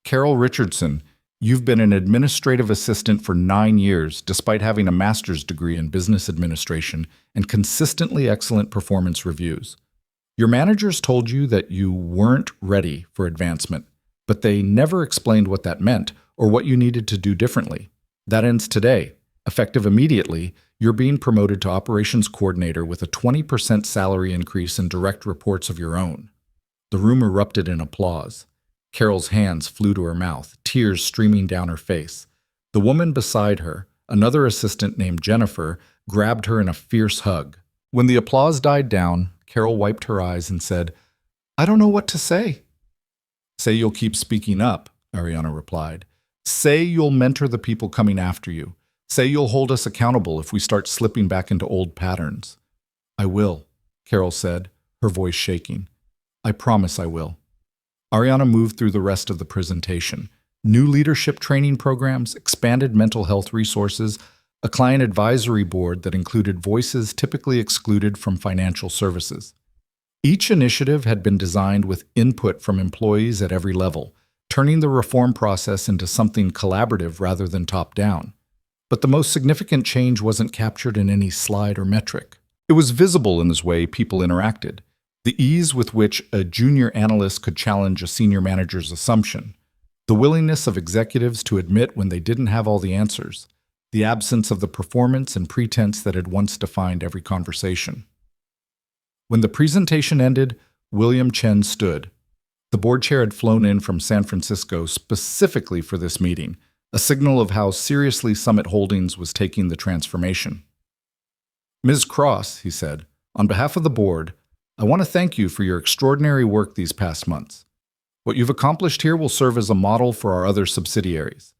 Carol Richardson, you've been an administrative assistant for 9 years, despite having a master's degree in business administration and consistently excellent performance reviews. Your managers told you that you weren't ready for advancement, but they never explained what that meant or what you needed to do differently. That ends today. Effective immediately, you're being promoted to operations coordinator with a 20% salary increase and direct reports of your own. The room erupted in applause. Carol's hands flew to her mouth, tears streaming down her face. The woman beside her, another assistant named Jennifer, grabbed her in a fierce hug. When the applause died down, Carol wiped her eyes and said, I don't know what to say. Say you'll keep speaking up, Ariana replied. Say you'll mentor the people coming after you. Say you'll hold us accountable if we start slipping back into old patterns. I will, Carol said, her voice shaking. I promise I will. Ariana moved through the rest of the presentation. New leadership training programs, expanded mental health resources, a client advisory board that included voices typically excluded from financial services. Each initiative had been designed with input from employees at every level, turning the reform process into something collaborative rather than top-down. But the most significant change wasn't captured in any slide or metric. It was visible in the way people interacted. The ease with which a junior analyst could challenge a senior manager's assumption, the willingness of executives to admit when they didn't have all the answers, the absence of the performance and pretense that had once defined every conversation. When the presentation ended, William Chen stood. The board chair had flown in from San Francisco specifically for this meeting, a signal of how seriously Summit Holdings was taking the transformation. "Ms. Cross," he said, "on behalf of the board, I want to thank you for your extraordinary work these past months. What you've accomplished here will serve as a model for our other subsidiaries.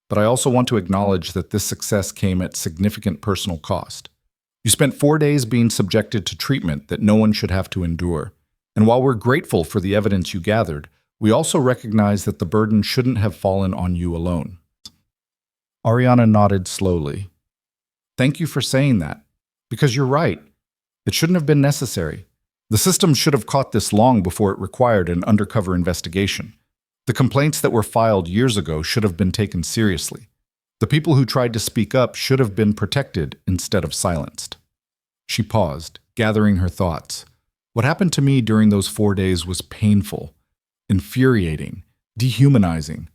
But I also want to acknowledge that this success came at significant personal cost. You spent 4 days being subjected to treatment that no one should have to endure. And while we're grateful for the evidence you gathered, we also recognize that the burden shouldn't have fallen on you alone." Ariana nodded slowly. "Thank you for saying that. Because you're right. It shouldn't have been necessary. The system should have caught this long before it required an undercover investigation. The complaints that were filed years ago should have been taken seriously. The people who tried to speak up should have been protected instead of silenced." She paused, gathering her thoughts. What happened to me during those 4 days was painful, infuriating, dehumanizing.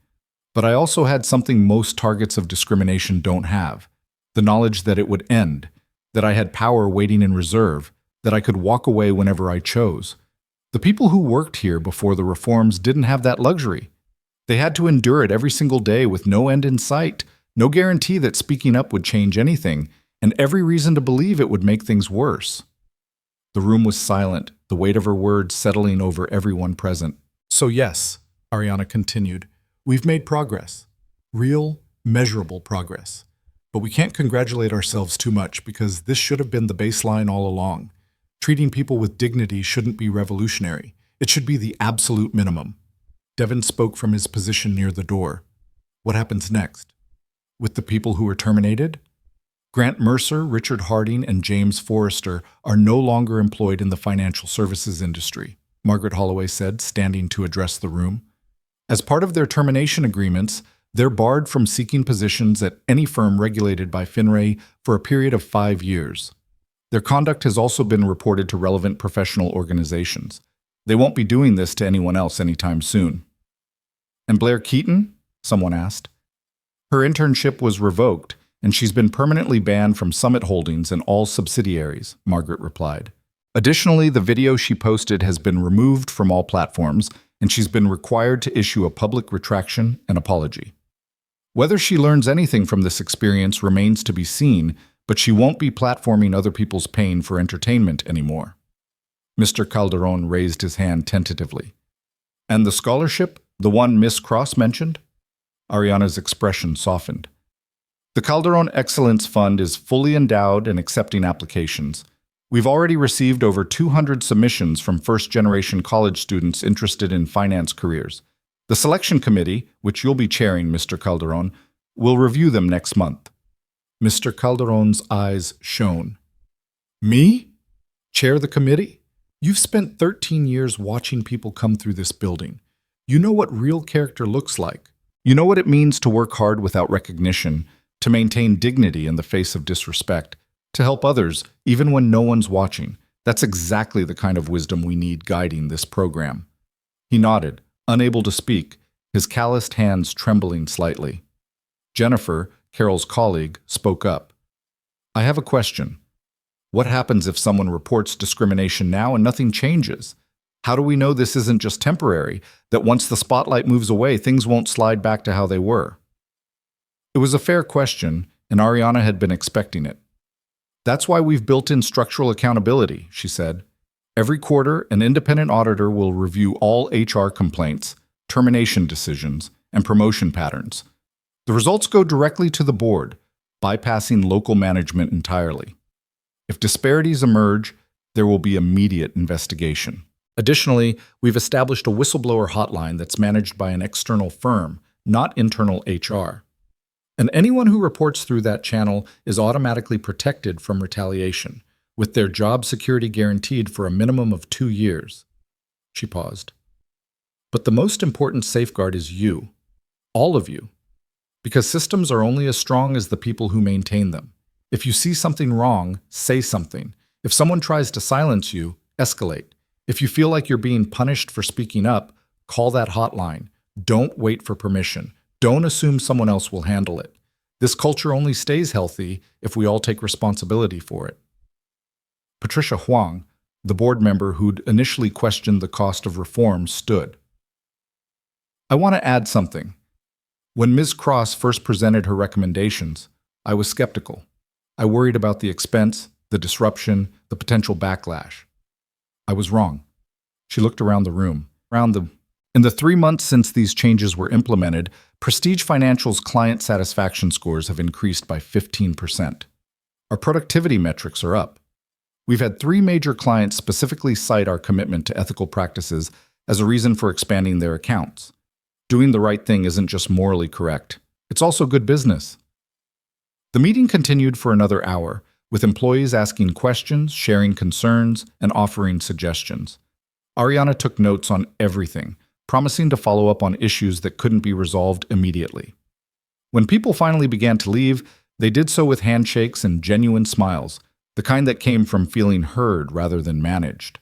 But I also had something most targets of discrimination don't have: the knowledge that it would end, that I had power waiting in reserve, that I could walk away whenever I chose. The people who worked here before the reforms didn't have that luxury. They had to endure it every single day with no end in sight, no guarantee that speaking up would change anything, and every reason to believe it would make things worse. The room was silent, the weight of her words settling over everyone present. "So yes," Ariana continued, "we've made progress. Real, measurable progress. But we can't congratulate ourselves too much because this should have been the baseline all along. Treating people with dignity shouldn't be revolutionary. It should be the absolute minimum." Devin spoke from his position near the door. "What happens next? With the people who were terminated?" "Grant Mercer, Richard Harding, and James Forrester are no longer employed in the financial services industry," Margaret Holloway said, standing to address the room. "As part of their termination agreements, they're barred from seeking positions at any firm regulated by FINRA for a period of 5 years. Their conduct has also been reported to relevant professional organizations. They won't be doing this to anyone else anytime soon." "And Blair Keaton?" someone asked. "Her internship was revoked, and she's been permanently banned from Summit Holdings and all subsidiaries," Margaret replied. "Additionally, the video she posted has been removed from all platforms, and she's been required to issue a public retraction and apology. Whether she learns anything from this experience remains to be seen, but she won't be platforming other people's pain for entertainment anymore." Mr. Calderon raised his hand tentatively. "And the scholarship, the one Miss Cross mentioned?" Ariana's expression softened. "The Calderon Excellence Fund is fully endowed and accepting applications. We've already received over 200 submissions from first-generation college students interested in finance careers. The selection committee, which you'll be chairing, Mr. Calderon, will review them next month." Mr. Calderon's eyes shone. "Me? Chair the committee? You've spent 13 years watching people come through this building. You know what real character looks like. You know what it means to work hard without recognition, to maintain dignity in the face of disrespect, to help others even when no one's watching. That's exactly the kind of wisdom we need guiding this program." He nodded, unable to speak, his calloused hands trembling slightly. Jennifer, Carol's colleague, spoke up. "I have a question. What happens if someone reports discrimination now and nothing changes? How do we know this isn't just temporary, that once the spotlight moves away, things won't slide back to how they were?" It was a fair question, and Ariana had been expecting it. "That's why we've built in structural accountability," she said. "Every quarter, an independent auditor will review all HR complaints, termination decisions, and promotion patterns. The results go directly to the board, bypassing local management entirely. If disparities emerge, there will be immediate investigation. Additionally, we've established a whistleblower hotline that's managed by an external firm, not internal HR. And anyone who reports through that channel is automatically protected from retaliation, with their job security guaranteed for a minimum of 2 years." She paused. "But the most important safeguard is you, all of you. Because systems are only as strong as the people who maintain them. If you see something wrong, say something. If someone tries to silence you, escalate. If you feel like you're being punished for speaking up, call that hotline. Don't wait for permission. Don't assume someone else will handle it. This culture only stays healthy if we all take responsibility for it. Patricia Huang, the board member who'd initially questioned the cost of reform, stood. I want to add something. When Ms. Cross first presented her recommendations, I was skeptical. I worried about the expense, the disruption, the potential backlash. I was wrong. She looked around the room. In the 3 months since these changes were implemented, Prestige Financial's client satisfaction scores have increased by 15%. Our productivity metrics are up. We've had 3 major clients specifically cite our commitment to ethical practices as a reason for expanding their accounts. Doing the right thing isn't just morally correct. It's also good business. The meeting continued for another hour, with employees asking questions, sharing concerns, and offering suggestions. Ariana took notes on everything, promising to follow up on issues that couldn't be resolved immediately. When people finally began to leave, they did so with handshakes and genuine smiles, the kind that came from feeling heard rather than managed.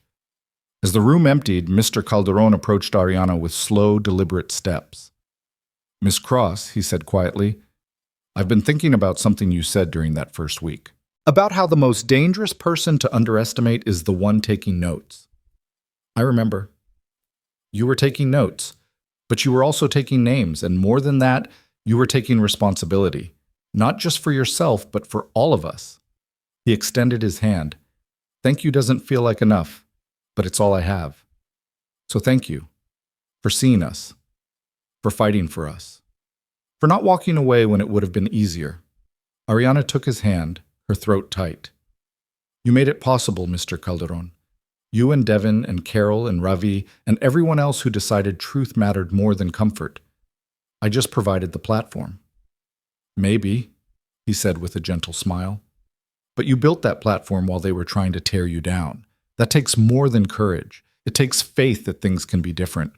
As the room emptied, Mr. Calderon approached Ariana with slow, deliberate steps. "Miss Cross," he said quietly, "I've been thinking about something you said during that first week. About how the most dangerous person to underestimate is the one taking notes." "I remember. You were taking notes, but you were also taking names, and more than that, you were taking responsibility, not just for yourself, but for all of us." He extended his hand. "Thank you doesn't feel like enough, but it's all I have. So thank you for seeing us, for fighting for us, for not walking away when it would have been easier." Ariana took his hand, her throat tight. "You made it possible, Mr. Calderon. You and Devin and Carol and Ravi and everyone else who decided truth mattered more than comfort. I just provided the platform." "Maybe," he said with a gentle smile. "But you built that platform while they were trying to tear you down. That takes more than courage. It takes faith that things can be different."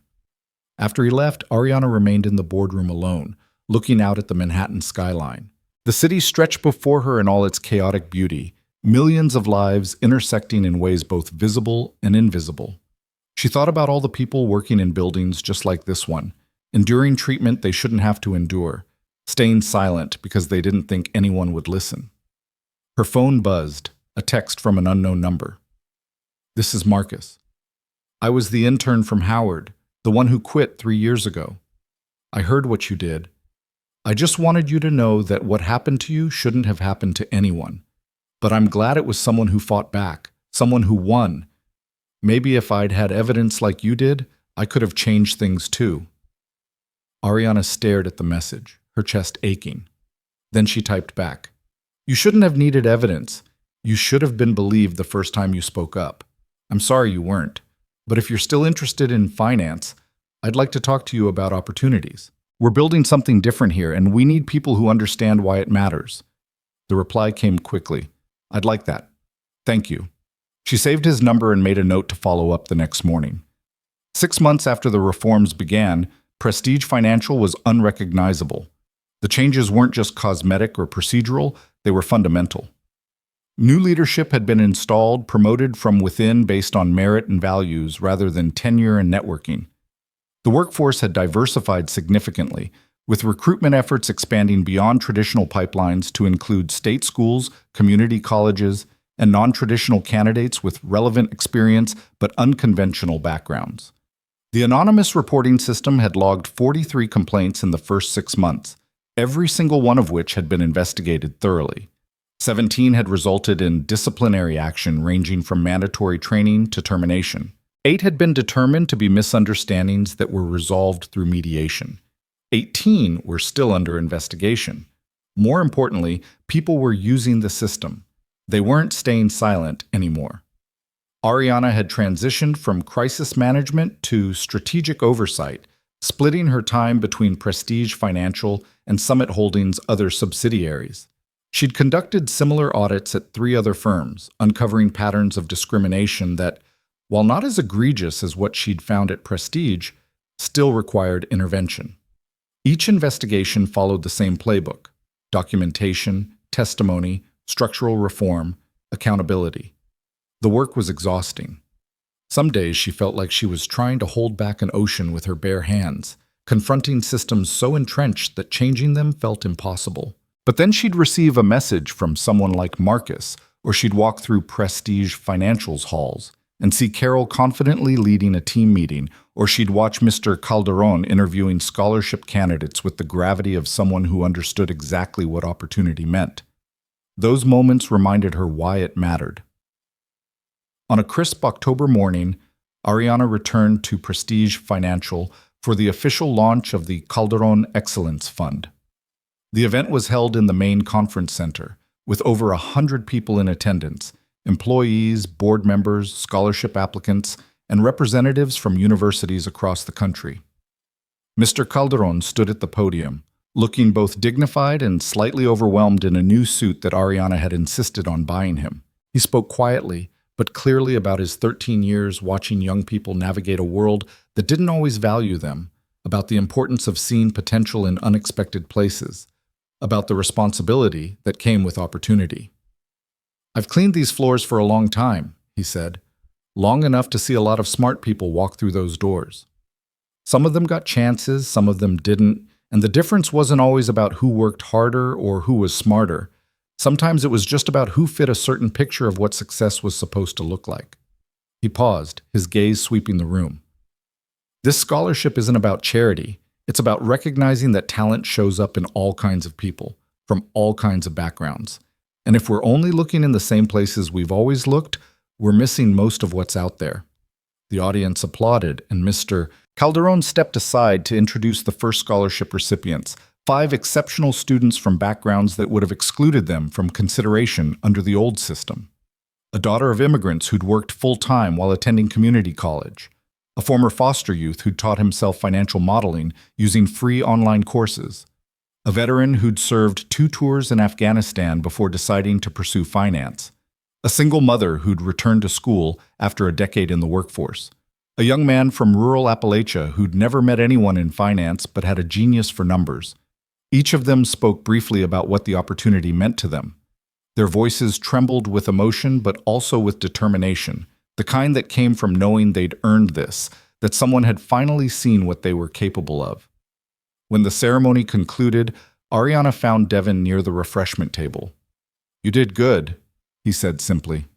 After he left, Ariana remained in the boardroom alone, looking out at the Manhattan skyline. The city stretched before her in all its chaotic beauty, millions of lives intersecting in ways both visible and invisible. She thought about all the people working in buildings just like this one, enduring treatment they shouldn't have to endure, staying silent because they didn't think anyone would listen. Her phone buzzed, a text from an unknown number. "This is Marcus. I was the intern from Howard, the one who quit 3 years ago. I heard what you did. I just wanted you to know that what happened to you shouldn't have happened to anyone. But I'm glad it was someone who fought back, someone who won. Maybe if I'd had evidence like you did, I could have changed things too." Ariana stared at the message, her chest aching. Then she typed back, "You shouldn't have needed evidence. You should have been believed the first time you spoke up. I'm sorry you weren't. But if you're still interested in finance, I'd like to talk to you about opportunities. We're building something different here, and we need people who understand why it matters." The reply came quickly. "I'd like that. Thank you." She saved his number and made a note to follow up the next morning. 6 months after the reforms began, Prestige Financial was unrecognizable. The changes weren't just cosmetic or procedural, they were fundamental. New leadership had been installed, promoted from within based on merit and values rather than tenure and networking. The workforce had diversified significantly, with recruitment efforts expanding beyond traditional pipelines to include state schools, community colleges, and non-traditional candidates with relevant experience but unconventional backgrounds. The anonymous reporting system had logged 43 complaints in the first 6 months, every single one of which had been investigated thoroughly. 17 had resulted in disciplinary action ranging from mandatory training to termination. 8 had been determined to be misunderstandings that were resolved through mediation. 18 were still under investigation. More importantly, people were using the system. They weren't staying silent anymore. Ariana had transitioned from crisis management to strategic oversight, splitting her time between Prestige Financial and Summit Holdings' other subsidiaries. She'd conducted similar audits at 3 other firms, uncovering patterns of discrimination that, while not as egregious as what she'd found at Prestige, still required intervention. Each investigation followed the same playbook: documentation, testimony, structural reform, accountability. The work was exhausting. Some days she felt like she was trying to hold back an ocean with her bare hands, confronting systems so entrenched that changing them felt impossible. But then she'd receive a message from someone like Marcus, or she'd walk through prestige financials halls and see Carol confidently leading a team meeting, or she'd watch Mr. Calderon interviewing scholarship candidates with the gravity of someone who understood exactly what opportunity meant. Those moments reminded her why it mattered. On a crisp October morning, Ariana returned to Prestige Financial for the official launch of the Calderon Excellence Fund. The event was held in the main conference center, with over 100 people in attendance: employees, board members, scholarship applicants, and representatives from universities across the country. Mr. Calderon stood at the podium, looking both dignified and slightly overwhelmed in a new suit that Ariana had insisted on buying him. He spoke quietly, but clearly about his 13 years watching young people navigate a world that didn't always value them, about the importance of seeing potential in unexpected places, about the responsibility that came with opportunity. "I've cleaned these floors for a long time," he said, "long enough to see a lot of smart people walk through those doors. Some of them got chances, some of them didn't, and the difference wasn't always about who worked harder or who was smarter. Sometimes it was just about who fit a certain picture of what success was supposed to look like." He paused, his gaze sweeping the room. "This scholarship isn't about charity. It's about recognizing that talent shows up in all kinds of people, from all kinds of backgrounds. And if we're only looking in the same places we've always looked, we're missing most of what's out there." The audience applauded, and Mr. Calderon stepped aside to introduce the first scholarship recipients, 5 exceptional students from backgrounds that would have excluded them from consideration under the old system. A daughter of immigrants who'd worked full-time while attending community college. A former foster youth who'd taught himself financial modeling using free online courses. A veteran who'd served 2 tours in Afghanistan before deciding to pursue finance. A single mother who'd returned to school after a decade in the workforce. A young man from rural Appalachia who'd never met anyone in finance but had a genius for numbers. Each of them spoke briefly about what the opportunity meant to them. Their voices trembled with emotion but also with determination, the kind that came from knowing they'd earned this, that someone had finally seen what they were capable of. When the ceremony concluded, Ariana found Devin near the refreshment table. "You did good," he said simply.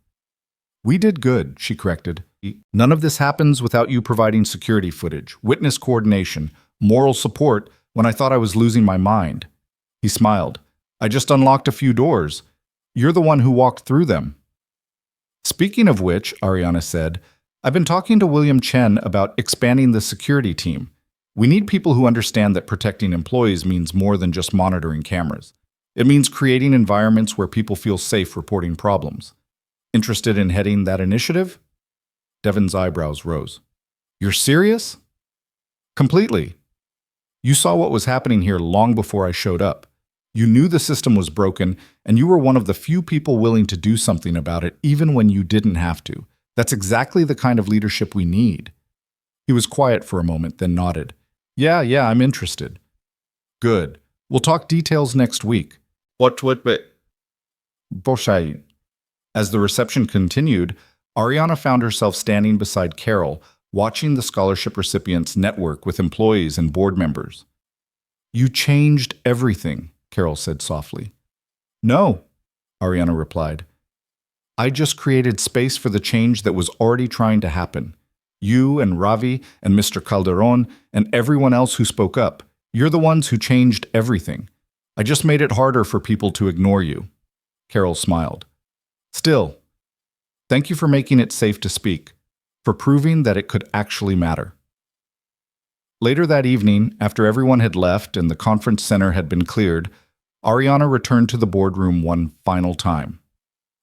"We did good," she corrected. "None of this happens without you providing security footage, witness coordination, moral support when I thought I was losing my mind." He smiled. "I just unlocked a few doors. You're the one who walked through them." "Speaking of which," Ariana said, "I've been talking to William Chen about expanding the security team. We need people who understand that protecting employees means more than just monitoring cameras. It means creating environments where people feel safe reporting problems. Interested in heading that initiative?" Devin's eyebrows rose. "You're serious?" "Completely. You saw what was happening here long before I showed up. You knew the system was broken, and you were one of the few people willing to do something about it even when you didn't have to. That's exactly the kind of leadership we need." He was quiet for a moment, then nodded. Yeah, I'm interested." "Good. We'll talk details next week." Boshai. As the reception continued, Ariana found herself standing beside Carol, watching the scholarship recipients network with employees and board members. "You changed everything," Carol said softly. "No," Ariana replied. "I just created space for the change that was already trying to happen. You and Ravi and Mr. Calderon and everyone else who spoke up, you're the ones who changed everything. I just made it harder for people to ignore you." Carol smiled. "Still, thank you for making it safe to speak, for proving that it could actually matter." Later that evening, after everyone had left and the conference center had been cleared, Ariana returned to the boardroom one final time.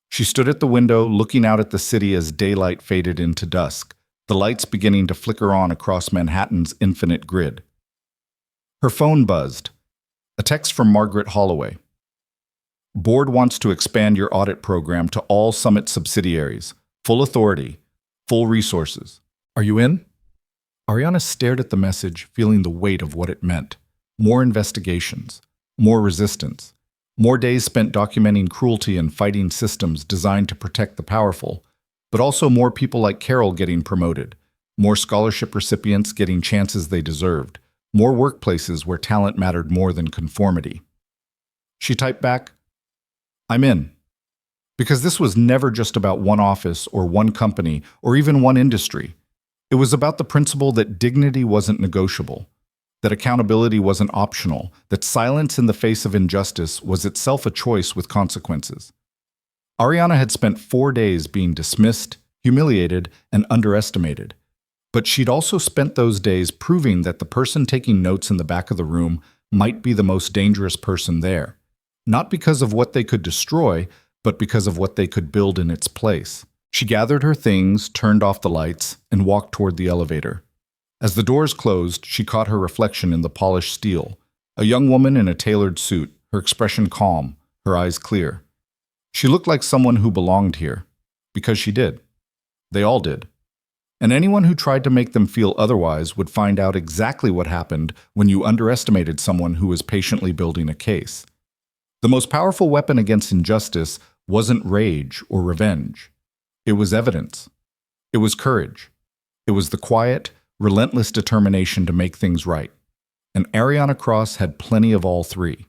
She stood at the window looking out at the city as daylight faded into dusk, the lights beginning to flicker on across Manhattan's infinite grid. Her phone buzzed. A text from Margaret Holloway. "Board wants to expand your audit program to all Summit subsidiaries. Full authority, full resources. Are you in?" Ariana stared at the message, feeling the weight of what it meant. more investigations, more resistance, more days spent documenting cruelty and fighting systems designed to protect the powerful, but also more people like Carol getting promoted, more scholarship recipients getting chances they deserved, more workplaces where talent mattered more than conformity. She typed back, "I'm in." Because this was never just about one office or one company or even one industry. It was about the principle that dignity wasn't negotiable, that accountability wasn't optional, that silence in the face of injustice was itself a choice with consequences. Ariana had spent 4 days being dismissed, humiliated, and underestimated. But she'd also spent those days proving that the person taking notes in the back of the room might be the most dangerous person there, not because of what they could destroy, but because of what they could build in its place. She gathered her things, turned off the lights, and walked toward the elevator. As the doors closed, she caught her reflection in the polished steel, a young woman in a tailored suit, her expression calm, her eyes clear. She looked like someone who belonged here, because she did. They all did. And anyone who tried to make them feel otherwise would find out exactly what happened when you underestimated someone who was patiently building a case. The most powerful weapon against injustice wasn't rage or revenge. It was evidence. It was courage. It was the quiet, relentless determination to make things right. And Ariana Cross had plenty of all three.